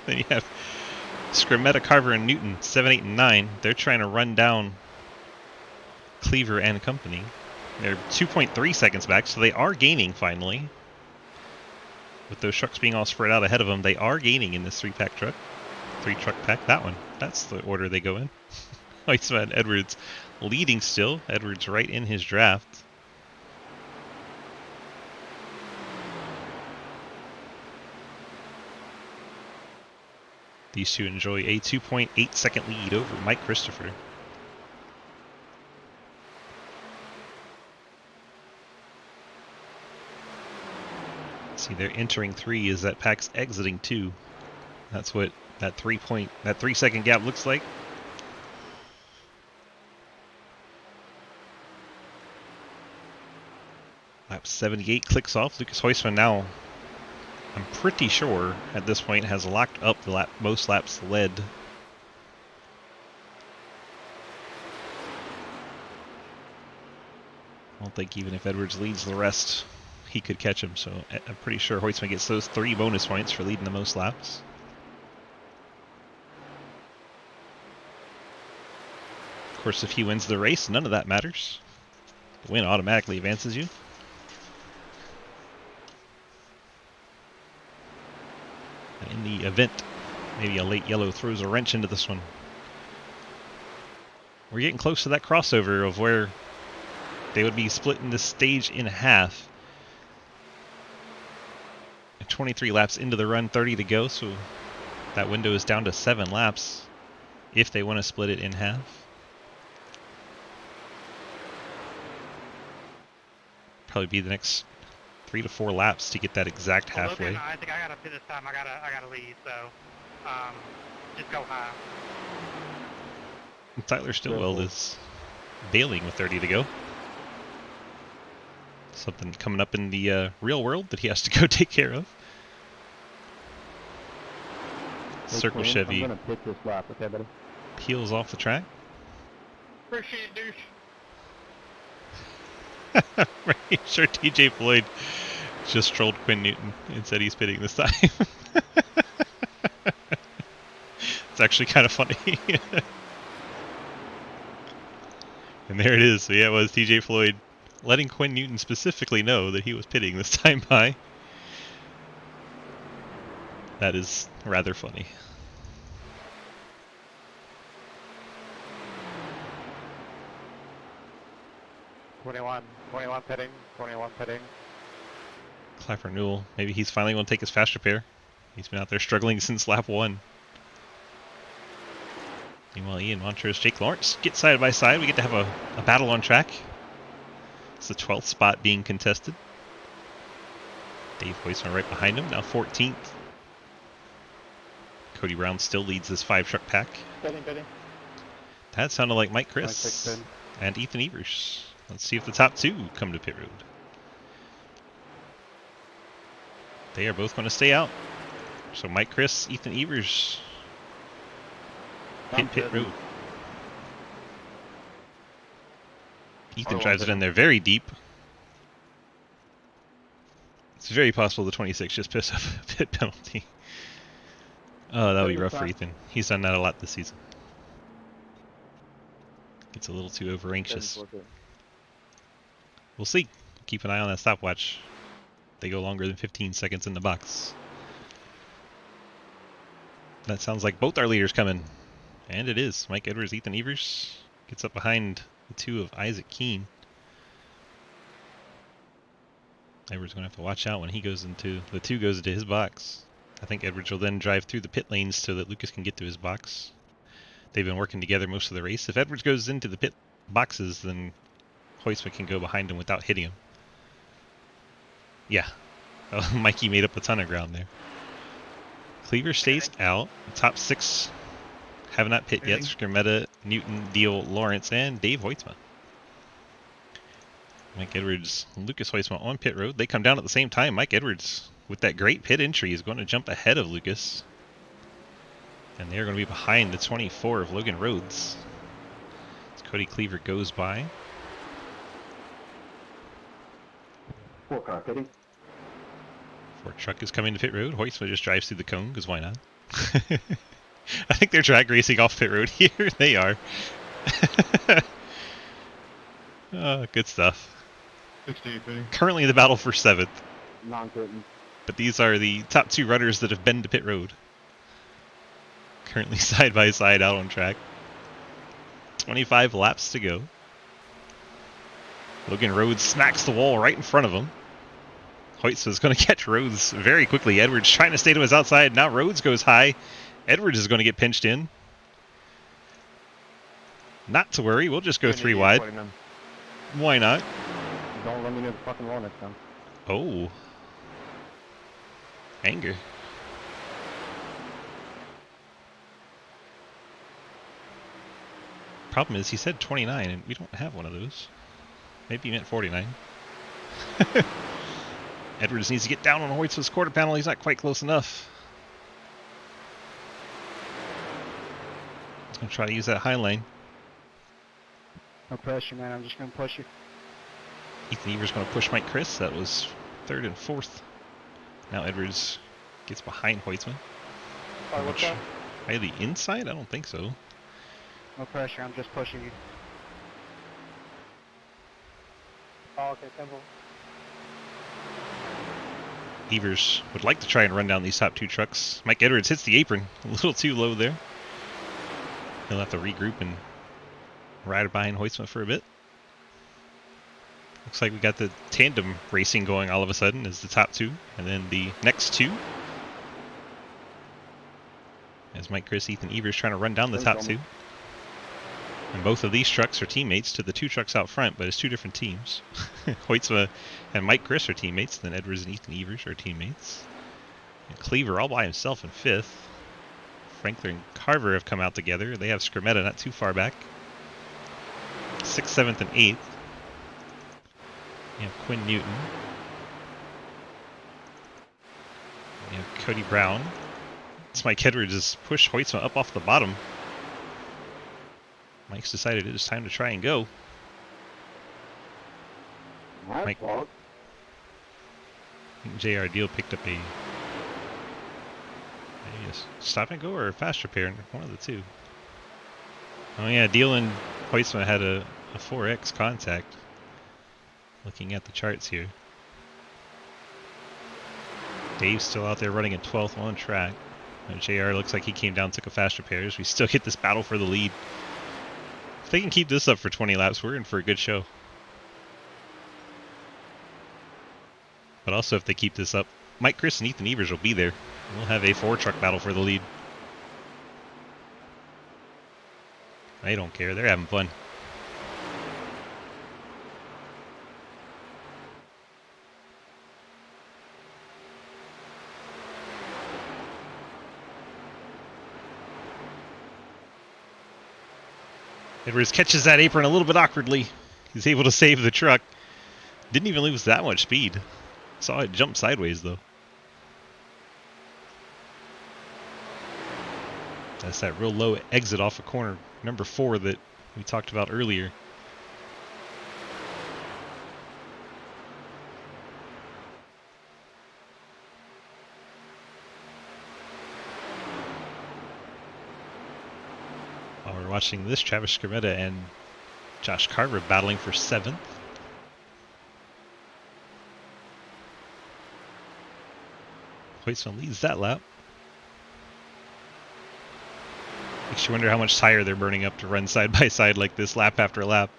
Then you have Scrimmetta, Carver, and Newton, 7, 8, and 9. They're trying to run down Cleaver and company. They're 2.3 seconds back, so they are gaining finally. With those trucks being all spread out ahead of them, they are gaining in this 3-pack truck. 3-truck pack, that one. That's the order they go in. Huisma and Edwards leading still. Edwards right in his draft. These two enjoy a 2.8 second lead over Mike Christopher. See, they're entering 3 as that pack's exiting 2. That's what that 3 second gap looks like. Lap 78 clicks off. Lucas Huisma now, I'm pretty sure at this point, has locked up the most laps led. I don't think even if Edwards leads the rest, he could catch him. So I'm pretty sure Huisma gets those 3 bonus points for leading the most laps. Of course, if he wins the race, none of that matters. The win automatically advances you. In the event, maybe a late yellow throws a wrench into this one. We're getting close to that crossover of where they would be splitting this stage in half. 23 laps into the run, 30 to go, so that window is down to 7 laps if they want to split it in half. Probably be the next 3 to 4 laps to get that exact Well, halfway. Logan, I think I gotta pit this time. I gotta lead. So, just go high. Tyler Stillwell is bailing with 30 to go. Something coming up in the real world that he has to go take care of. Circle Chevy I'm gonna pick this lap, okay, buddy? peels off the track. Appreciate it, douche. Right, sure TJ Floyd just trolled Quinn Newton and said he's pitting this time. It's actually kind of funny. And there it is. So yeah, it was TJ Floyd letting Quinn Newton specifically know that he was pitting this time by. That is rather funny. Twenty-one pitting. Clapper Newell, maybe he's finally going to take his fast repair. He's been out there struggling since lap 1. Meanwhile, Ian Montrose, Jake Lawrence get side by side. We get to have a battle on track. It's the 12th spot being contested. Dave Huisma right behind him, now 14th. Cody Brown still leads this 5-truck pack. Bidding. That sounded like Mike Chris and Ethan Evers. Let's see if the top 2 come to pit road. They are both going to stay out. So Mike Chris, Ethan Evers hit pit road. Ethan drives it in there very deep. It's very possible the 26 just pissed off a pit penalty. Oh, that would be rough for Ethan. He's done that a lot this season. Gets a little too over anxious. We'll see. Keep an eye on that stopwatch. They go longer than 15 seconds in the box. That sounds like both our leaders coming. And it is. Mike Edwards, Ethan Evers gets up behind the 2 of Isaac Keene. Edwards going to have to watch out when he goes into, the 2 goes into his box. I think Edwards will then drive through the pit lanes so that Lucas can get to his box. They've been working together most of the race. If Edwards goes into the pit boxes, then Huisma can go behind him without hitting him. Yeah. Oh, Mikey made up a ton of ground there. Cleaver stays out. The top 6 have not pit yet. Scrimmetta, Newton, Deal, Lawrence, and Dave Huisma. Mike Edwards, Lucas Huisma on pit road. They come down at the same time. Mike Edwards, with that great pit entry, is going to jump ahead of Lucas. And they're going to be behind the 24 of Logan Rhodes. As Cody Cleaver goes by. Ford truck is coming to pit road. Hoytsma just drives through the cone, because why not? I think they're drag racing off pit road here. They are. Oh, good stuff. 68 pitting. Currently the battle for 7th, Non-pitting. but these are the top 2 runners that have been to pit road. Currently side by side out on track. 25 laps to go. Logan Rhodes smacks the wall right in front of him. Hoyts is going to catch Rhodes very quickly. Edwards trying to stay to his outside. Now Rhodes goes high. Edwards is going to get pinched in. Not to worry. We'll just go 3 wide. Why not? Don't let me near the fucking wall next time. Oh. Anger. Problem is, he said 29, and we don't have one of those. Maybe he meant 49. Edwards needs to get down on Hoyts' quarter panel. He's not quite close enough. He's going to try to use that high lane. No pressure, man. I'm just gonna push you. Ethan Evers going to push Mike Chris. That was 3rd and 4th. Now Edwards gets behind Hoytsman. Oh, what's up? By the inside? I don't think so. No pressure. I'm just pushing you. Oh, okay, simple. Evers would like to try and run down these top 2 trucks. Mike Edwards hits the apron a little too low there. He'll have to regroup and ride behind Hoytsman for a bit. Looks like we got the tandem racing going all of a sudden as the top 2, and then the next 2. As Mike Chris, Ethan Evers trying to run down the top 2. And both of these trucks are teammates to the 2 trucks out front, but it's 2 different teams. Hoytsma and Mike Chris are teammates, then Edwards and Ethan Evers are teammates. And Cleaver all by himself in 5th. Frankler and Carver have come out together. They have Skrmetta not too far back. 6th, 7th, and 8th. We have Quinn Newton. We have Cody Brown. It's Mike Edwards has pushed Hoytsma up off the bottom. Mike's decided it is time to try and go. Mike. I think JR Deal picked up a stop and go or a fast repair, one of the 2. Oh yeah, Deal and Hoytsma had a 4X contact. Looking at the charts here. Dave's still out there running in 12th on track. JR looks like he came down, took a fast repairs. We still get this battle for the lead. If they can keep this up for 20 laps, we're in for a good show. But also if they keep this up, Mike Chris and Ethan Evers will be there. We'll have a 4-truck battle for the lead. They don't care. They're having fun. Edwards catches that apron a little bit awkwardly. He's able to save the truck. Didn't even lose that much speed. Saw it jump sideways though. That's that real low exit off of corner number 4 that we talked about earlier. While we're watching this, Travis Skrmetta and Josh Carver battling for 7th. Hoytsman leads that lap. Makes you wonder how much tire they're burning up to run side by side like this lap after lap.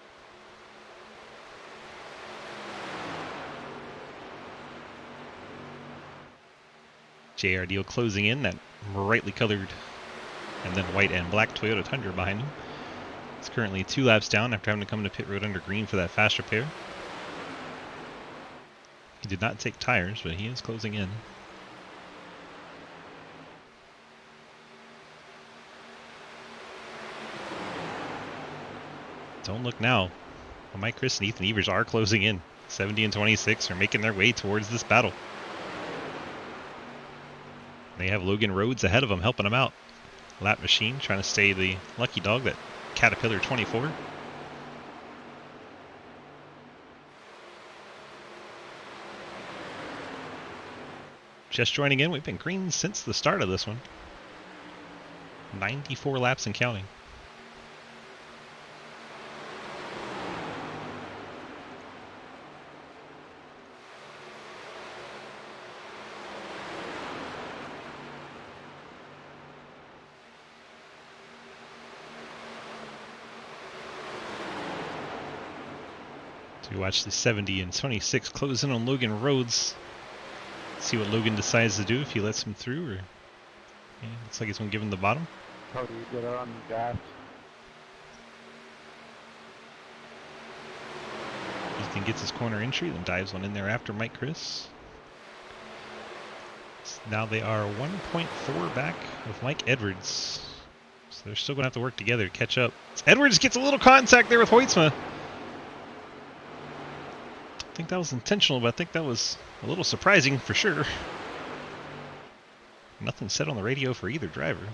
JR Deal closing in, that brightly colored and then white and black Toyota Tundra behind him. It's currently 2 laps down after having to come to pit road under green for that fast repair. He did not take tires, but he is closing in. Don't look now. Well, Mike Chris and Ethan Evers are closing in. 70 and 26 are making their way towards this battle. They have Logan Rhodes ahead of them, helping them out. Lap Machine trying to stay the lucky dog, that Caterpillar 24. just joining in, we've been green since the start of this one. 94 laps and counting. So we watch the 70 and 26 close in on Logan Rhodes. See what Logan decides to do, if he lets him through, or yeah, looks like he's going to give him the bottom. Cody, you get on the gas. Ethan gets his corner entry, then dives one in there after Mike Chris. So now they are 1.4 back of Mike Edwards. So they're still going to have to work together to catch up. Edwards gets a little contact there with Hoytsma. I think that was intentional, but I think that was a little surprising for sure. Nothing said on the radio for either driver.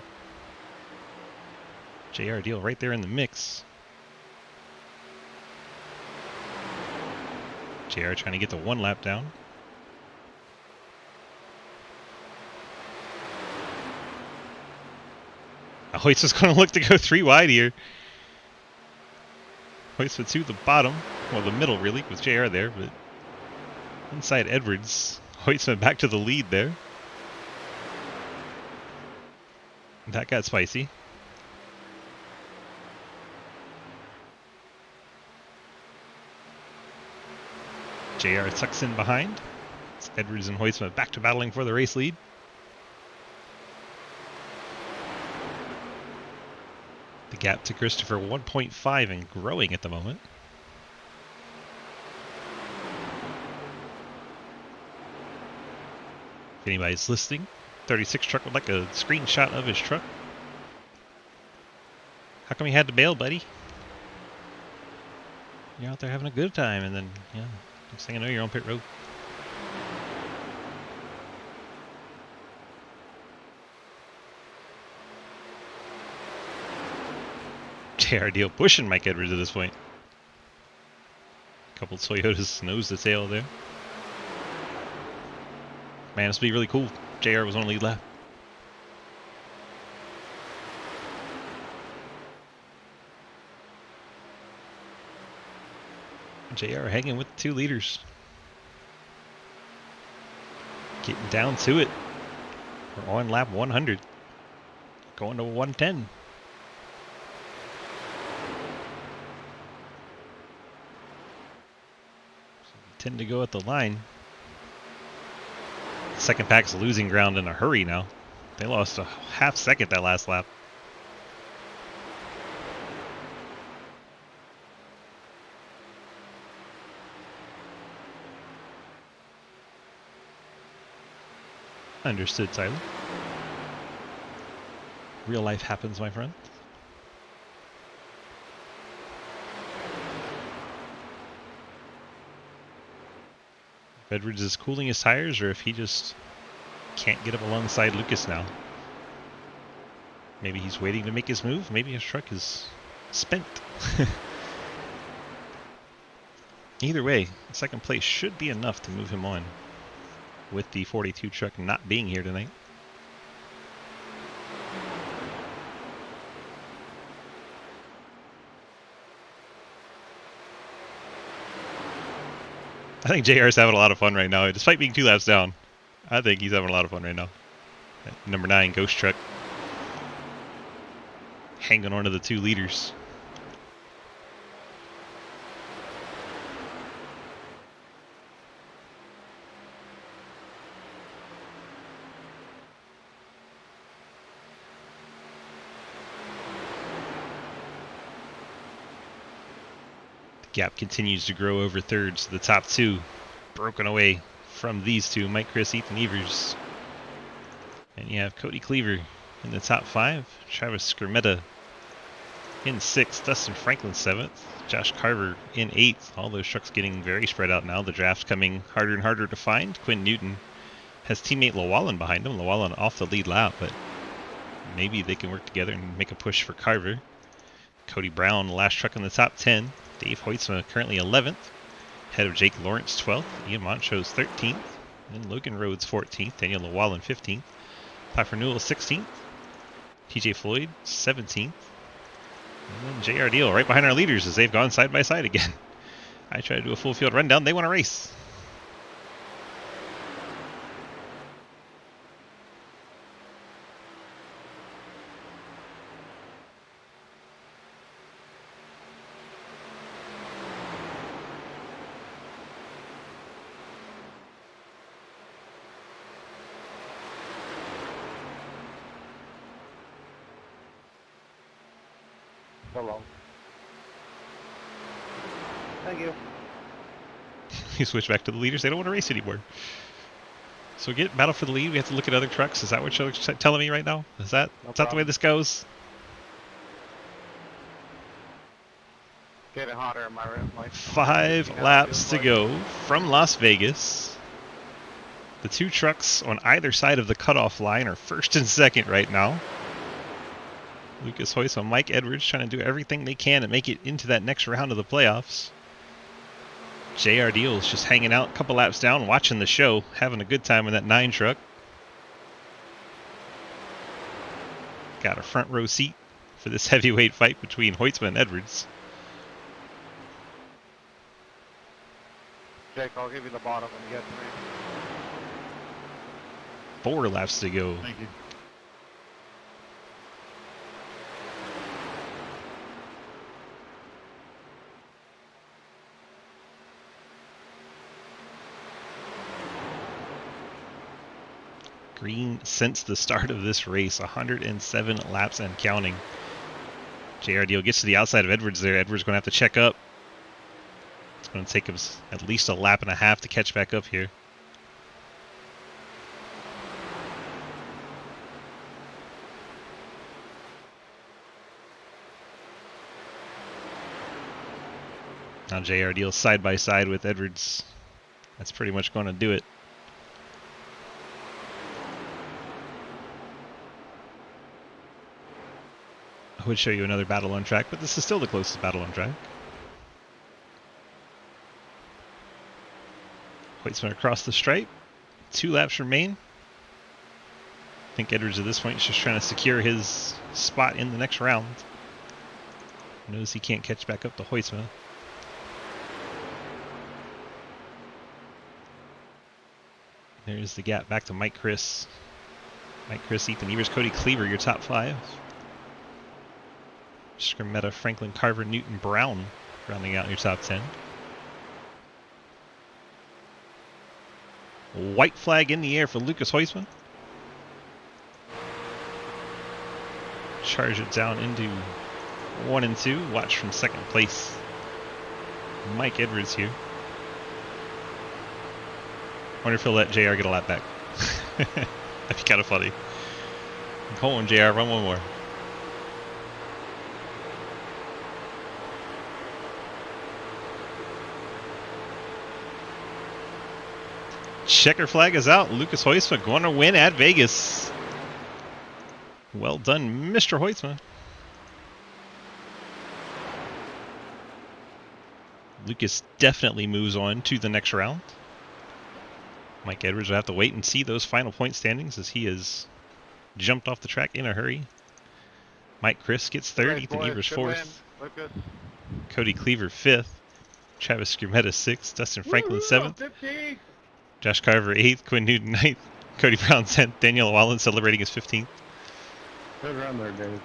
JR deal right there in the mix. JR trying to get the 1 lap down. Hoytsma's going to look to go 3 wide here. Hoytsma to the bottom. Well, the middle really, with JR there, but inside Edwards. Hoytsma back to the lead there. That got spicy. JR tucks in behind. It's Edwards and Hoytsma back to battling for the race lead. The gap to Christopher 1.5 and growing at the moment. If anybody's listening, 36 truck would like a screenshot of his truck. How come you had to bail, buddy? You're out there having a good time, and then, yeah, next thing I know, you're on pit road. JR Deal pushing Mike Edwards at this point. A couple Toyotas nose to tail there. Man, this would be really cool. JR was on lead lap. JR hanging with the 2 leaders. Getting down to it. We're on lap 100. Going to 110. So we tend to go at the line. Second pack's losing ground in a hurry now. They lost a half second that last lap. Understood, Tyler. Real life happens, my friend. If Edwards is cooling his tires, or if he just can't get up alongside Lucas now. Maybe he's waiting to make his move. Maybe his truck is spent. Either way, second place should be enough to move him on, with the 42 truck not being here tonight. I think JR's having a lot of fun right now, despite being 2 laps down. I think he's having a lot of fun right now. That number 9 Ghost Truck hanging on to the 2 leaders. Gap continues to grow over thirds. The top 2 broken away from these 2, Mike Chris, Ethan Evers. And you have Cody Cleaver in the top 5, Travis Skermetta in 6th, Dustin Franklin 7th, Josh Carver in 8th. All those trucks getting very spread out now. The draft's coming harder and harder to find. Quinn Newton has teammate Llewellyn behind him. Llewellyn off the lead lap, but maybe they can work together and make a push for Carver. Cody Brown, last truck in the top 10. Dave Hoytsma currently 11th, ahead of Jake Lawrence 12th, Ian Montrose 13th, And Logan Rhodes 14th, Daniel Llewellyn 15th, Clapper Newell 16th, TJ Floyd 17th, and then JR Deal right behind our leaders as they've gone side by side again. I try to do a full field rundown, they want to race. So long. Thank you. You switch back to the leaders, they don't want to race anymore. So get battle for the lead, we have to look at other trucks. Is that what you're telling me right now? Is that the way this goes? Getting hotter in my room. Like 5 laps to go from Las Vegas. The 2 trucks on either side of the cutoff line are first and second right now. Lucas Hoyce and Mike Edwards trying to do everything they can to make it into that next round of the playoffs. JR Deal is just hanging out a couple laps down, watching the show, having a good time in that 9 truck. Got a front row seat for this heavyweight fight between Hoytsma and Edwards. Jake, I'll give you the bottom when you get to me. 4 laps to go. Thank you. Green since the start of this race, 107 laps and counting. JR Deal gets to the outside of Edwards there. Edwards going to have to check up. It's going to take him at least a lap and a half to catch back up here. Now JR Deal side by side with Edwards. That's pretty much going to do it. I would show you another battle on track, but this is still the closest battle on track. Hoytsman across the stripe. 2 laps remain. I think Edwards at this point is just trying to secure his spot in the next round. Knows he can't catch back up to Hoytsman. There's the gap back to Mike Chris. Mike Chris, Ethan Evers, Cody Cleaver, your top 5. Scrimmetta, Franklin, Carver, Newton, Brown rounding out your top 10. White flag in the air for Lucas Hoytsman. Charge it down into 1 and 2. Watch from second place. Mike Edwards here. Wonder if he'll let JR get a lap back. That'd be kind of funny. Come on, JR, run one more. Checker flag is out. Lucas Hoytsma going to win at Vegas. Well done, Mr. Hoytsma. Lucas definitely moves on to the next round. Mike Edwards will have to wait and see those final point standings as he has jumped off the track in a hurry. Mike Chris gets 3rd, Ethan Evers 4th, Cody Cleaver 5th, Travis Scrimmetta 6th, Dustin Franklin 7th, 50. Josh Carver 8th, Quinn Newton 9th, Cody Brown 10th, Daniel Llewellyn celebrating his 15th. Good run there, Dave.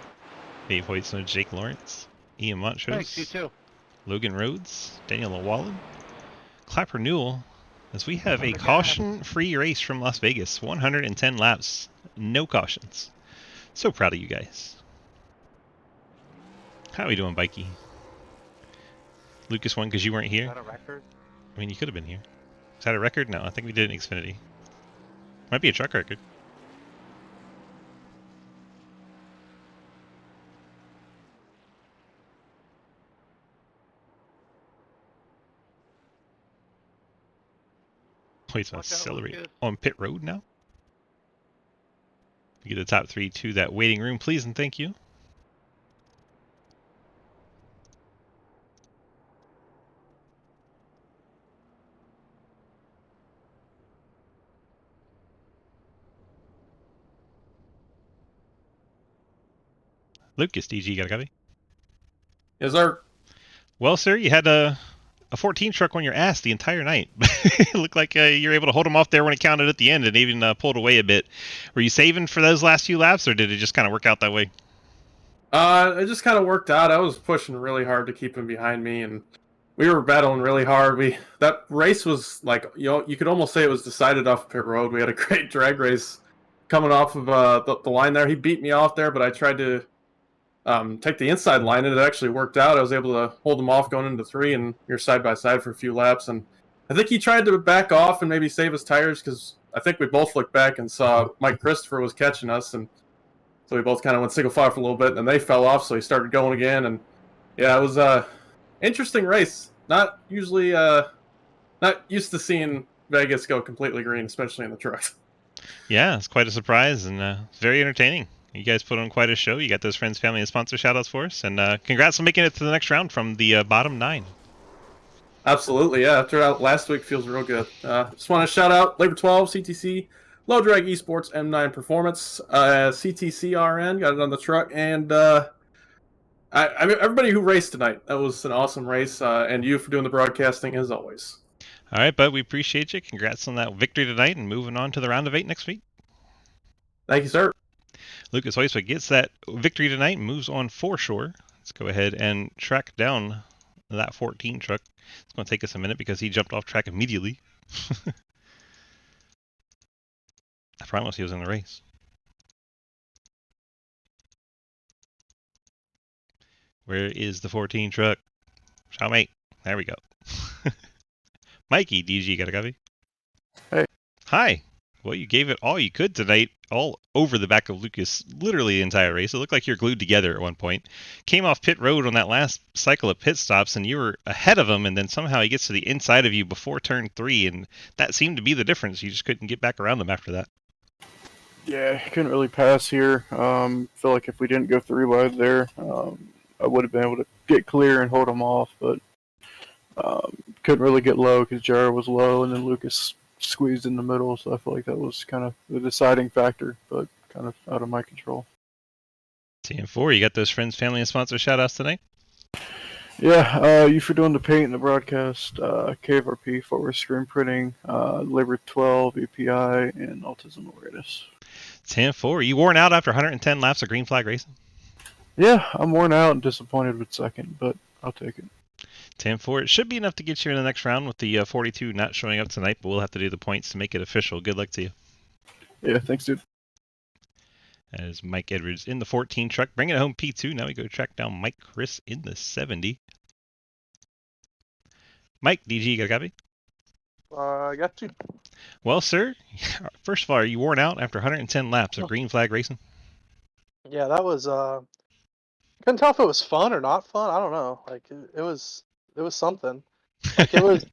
Dave Hoytsma, Jake Lawrence, Ian Thanks, you Montrose, too. Logan Rhodes, Daniel Llewellyn, Clapper Newell, as we have a caution-free race from Las Vegas. 110 laps, no cautions. So proud of you guys. How are we doing, Bikey? Lucas won because you weren't Is here? that a record? I mean, you could have been here. Is that a record? No, I think we did an Xfinity. Might be a truck record. Wait, so Watch out, accelerate Lucas. on pit road now? You get the top 3 to that waiting room, please, and thank you. Lucas, DG, got a copy? Yes, sir. Well, sir, you had a 14 truck on your ass the entire night. It looked like you were able to hold him off there when it counted at the end and even pulled away a bit. Were you saving for those last few laps, or did it just kind of work out that way? It just kind of worked out. I was pushing really hard to keep him behind me, and we were battling really hard. That race was like, you could almost say it was decided off pit road. We had a great drag race coming off of the line there. He beat me off there, but I tried to take the inside line, and it actually worked out. I was able to hold him off going into 3, and we were side by side for a few laps. And I think he tried to back off and maybe save his tires, because I think we both looked back and saw Mike Christopher was catching us, and so we both kind of went single file for a little bit, and then they fell off, so he started going again. And yeah, it was a interesting race. Not usually, not used to seeing Vegas go completely green, especially in the trucks. Yeah, it's quite a surprise and very entertaining. You guys put on quite a show. You got those friends, family, and sponsor shoutouts for us, and congrats on making it to the next round from the bottom 9. Absolutely, yeah. After that last week, feels real good. Just want to shout out Labor 12, CTC, Low Drag Esports, M9 Performance, CTCRN, got it on the truck, and I mean, everybody who raced tonight. That was an awesome race, and you for doing the broadcasting as always. All right, bud, we appreciate you. Congrats on that victory tonight and moving on to the round of 8 next week. Thank you, sir. Lucas Hoiswick gets that victory tonight and moves on foreshore. Let's go ahead and track down that 14 truck. It's going to take us a minute because he jumped off track immediately. I promise he was in the race. Where is the 14 truck? Showmate. There we go. Mikey, DG, got a copy? Hey. Hi. Well, you gave it all you could tonight, all over the back of Lucas, literally the entire race. It looked like you were glued together at one point. Came off pit road on that last cycle of pit stops, and you were ahead of him, and then somehow he gets to the inside of you before turn 3, and that seemed to be the difference. You just couldn't get back around him after that. Yeah, couldn't really pass here. Feel like if we didn't go 3 wide there, I would have been able to get clear and hold him off, but couldn't really get low because Jared was low, and then Lucas squeezed in the middle, so I feel like that was kind of the deciding factor, but kind of out of my control. TM4, you got those friends, family, and sponsor shout-outs tonight? Yeah, you for doing the paint and the broadcast, KVRP, Forward Screen Printing, Labor 12, EPI, and Autism Awareness. TM4, you worn out after 110 laps of green flag racing? Yeah, I'm worn out and disappointed with second, but I'll take it. 10-4. It should be enough to get you in the next round with the 42 not showing up tonight, but we'll have to do the points to make it official. Good luck to you. Yeah, thanks, dude. As Mike Edwards in the 14 truck, bringing it home P2. Now we go track down Mike Chris in the 70. Mike, DG, got a copy? I got you. Well, sir, first of all, are you worn out after 110 laps of green flag racing? Yeah, that was couldn't tell if it was fun or not fun. I don't know. Like it was something. Like it was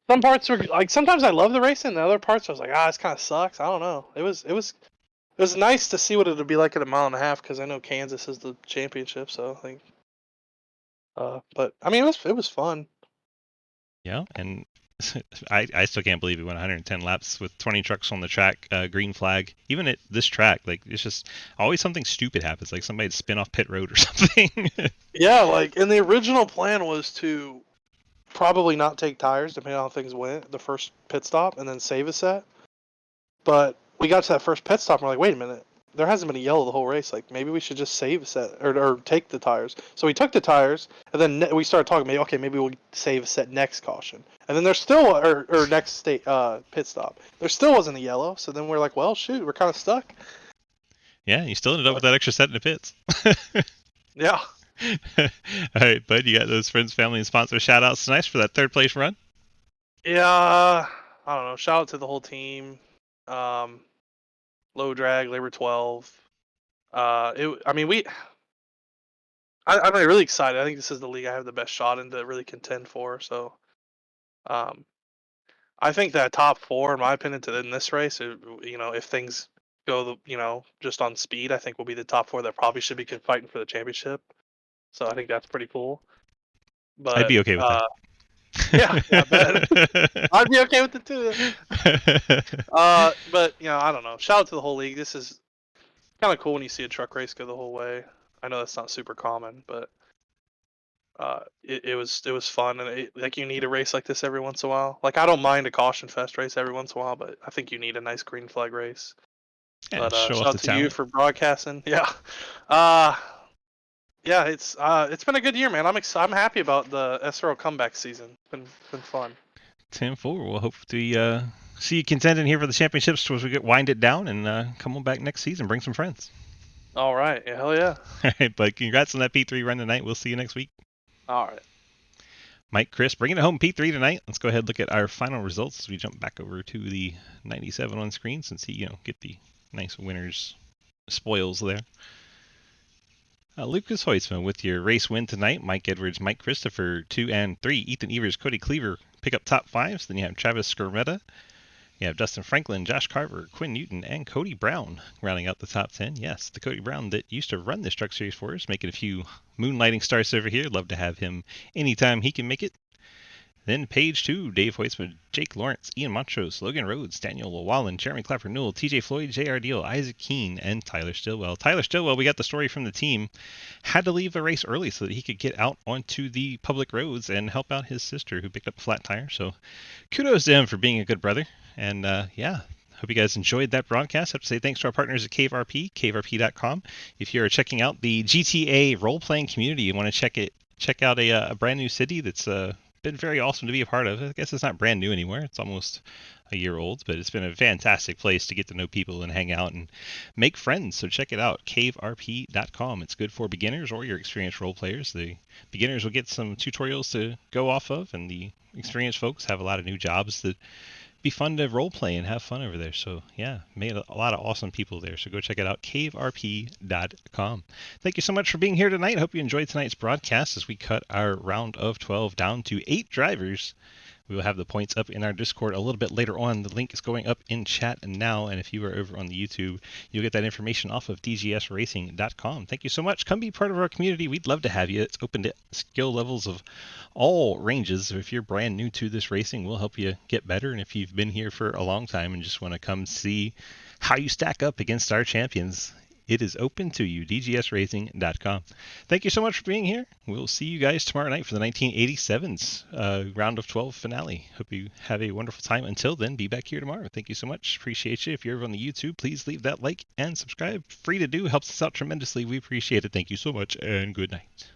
some parts were like sometimes I love the racing, and the other parts I was like, this kind of sucks. I don't know. It was nice to see what it would be like at a mile and a half because I know Kansas is the championship, so I think. But I mean, it was fun. Yeah, and I still can't believe we went 110 laps with 20 trucks on the track, green flag. Even at this track, like it's just always something stupid happens, like somebody'd spin off pit road or something. Yeah, like, and the original plan was to probably not take tires depending on how things went the first pit stop and then save a set. But we got to that first pit stop and we're like, wait a minute, there hasn't been a yellow the whole race. Like maybe we should just save a set or take the tires. So we took the tires and then we started talking. Maybe we'll save a set next caution. And then there's still or next pit stop. There still wasn't a yellow. So then we're like, well, shoot, we're kind of stuck. Yeah, you still ended up with that extra set in the pits. Yeah. All right, bud, you got those friends, family, and sponsor shout-outs tonight for that third place run? Yeah, I don't know. Shout out to the whole team. Low drag, Labor 12. I'm really excited. I think this is the league I have the best shot in to really contend for. So, I think that top 4, in my opinion, in this race, if things go, just on speed, I think will be the top 4 that probably should be fighting for the championship. So I think that's pretty cool. But I'd be okay with that. Yeah, I'd be okay with it too. But I don't know. Shout out to the whole league. This is kind of cool when you see a truck race go the whole way. I know that's not super common, but it was fun, and like you need a race like this every once in a while. Like I don't mind a caution fest race every once in a while, but I think you need a nice green flag race. Yeah, But show shout off out the to you talent. for broadcasting. Yeah, uh, yeah, it's been a good year, man. I'm happy about the SRO comeback season. It's been fun. 10-4. We'll hope to see you contending here for the championships as we wind it down, and come on back next season. Bring some friends. All right, yeah, hell yeah. All right, bud. Congrats on that P3 run tonight. We'll see you next week. All right. Mike, Chris, bringing it home P3 tonight. Let's go ahead and look at our final results as we jump back over to the 97 on screen since he, get the nice winners spoils there. Lucas Hoisman with your race win tonight. Mike Edwards, Mike Christopher, 2 and 3. Ethan Evers, Cody Cleaver pick up top 5s. Then you have Travis Skermetta. You have Dustin Franklin, Josh Carver, Quinn Newton, and Cody Brown rounding out the top 10. Yes, the Cody Brown that used to run this truck series for us, making a few moonlighting starts over here. Love to have him anytime he can make it. Then page 2, Dave Hoisman, Jake Lawrence, Ian Montrose, Logan Rhodes, Daniel Llewellyn, Jeremy Clapper Newell, TJ Floyd, JR Deal, Isaac Keene, and Tyler Stillwell. Tyler Stillwell, we got the story from the team, had to leave the race early so that he could get out onto the public roads and help out his sister who picked up a flat tire. So kudos to him for being a good brother. And yeah, hope you guys enjoyed that broadcast. I have to say thanks to our partners at Cave RP, caverp.com. If you're checking out the GTA role-playing community, you want to check out a brand new city that's been very awesome to be a part of. I guess it's not brand new anymore. It's almost a year old, but it's been a fantastic place to get to know people and hang out and make friends. So check it out, caverp.com. It's good for beginners or your experienced role players. The beginners will get some tutorials to go off of, and the experienced folks have a lot of new jobs that be fun to role play and have fun over there. So yeah, made a lot of awesome people there. So go check it out, caverp.com. Thank you so much for being here tonight. Hope you enjoyed tonight's broadcast as we cut our round of 12 down to 8 drivers. We will have the points up in our Discord a little bit later on. The link is going up in chat now, and if you are over on the YouTube, you'll get that information off of dgsracing.com. Thank you so much. Come be part of our community. We'd love to have you. It's open to skill levels of all ranges. If you're brand new to this racing, we'll help you get better. And if you've been here for a long time and just want to come see how you stack up against our champions, it is open to you, dgsracing.com. Thank you so much for being here. We'll see you guys tomorrow night for the 1987's round of 12 finale. Hope you have a wonderful time. Until then, be back here tomorrow. Thank you so much. Appreciate you. If you're over on the YouTube, please leave that like and subscribe. Free to do. Helps us out tremendously. We appreciate it. Thank you so much, and good night.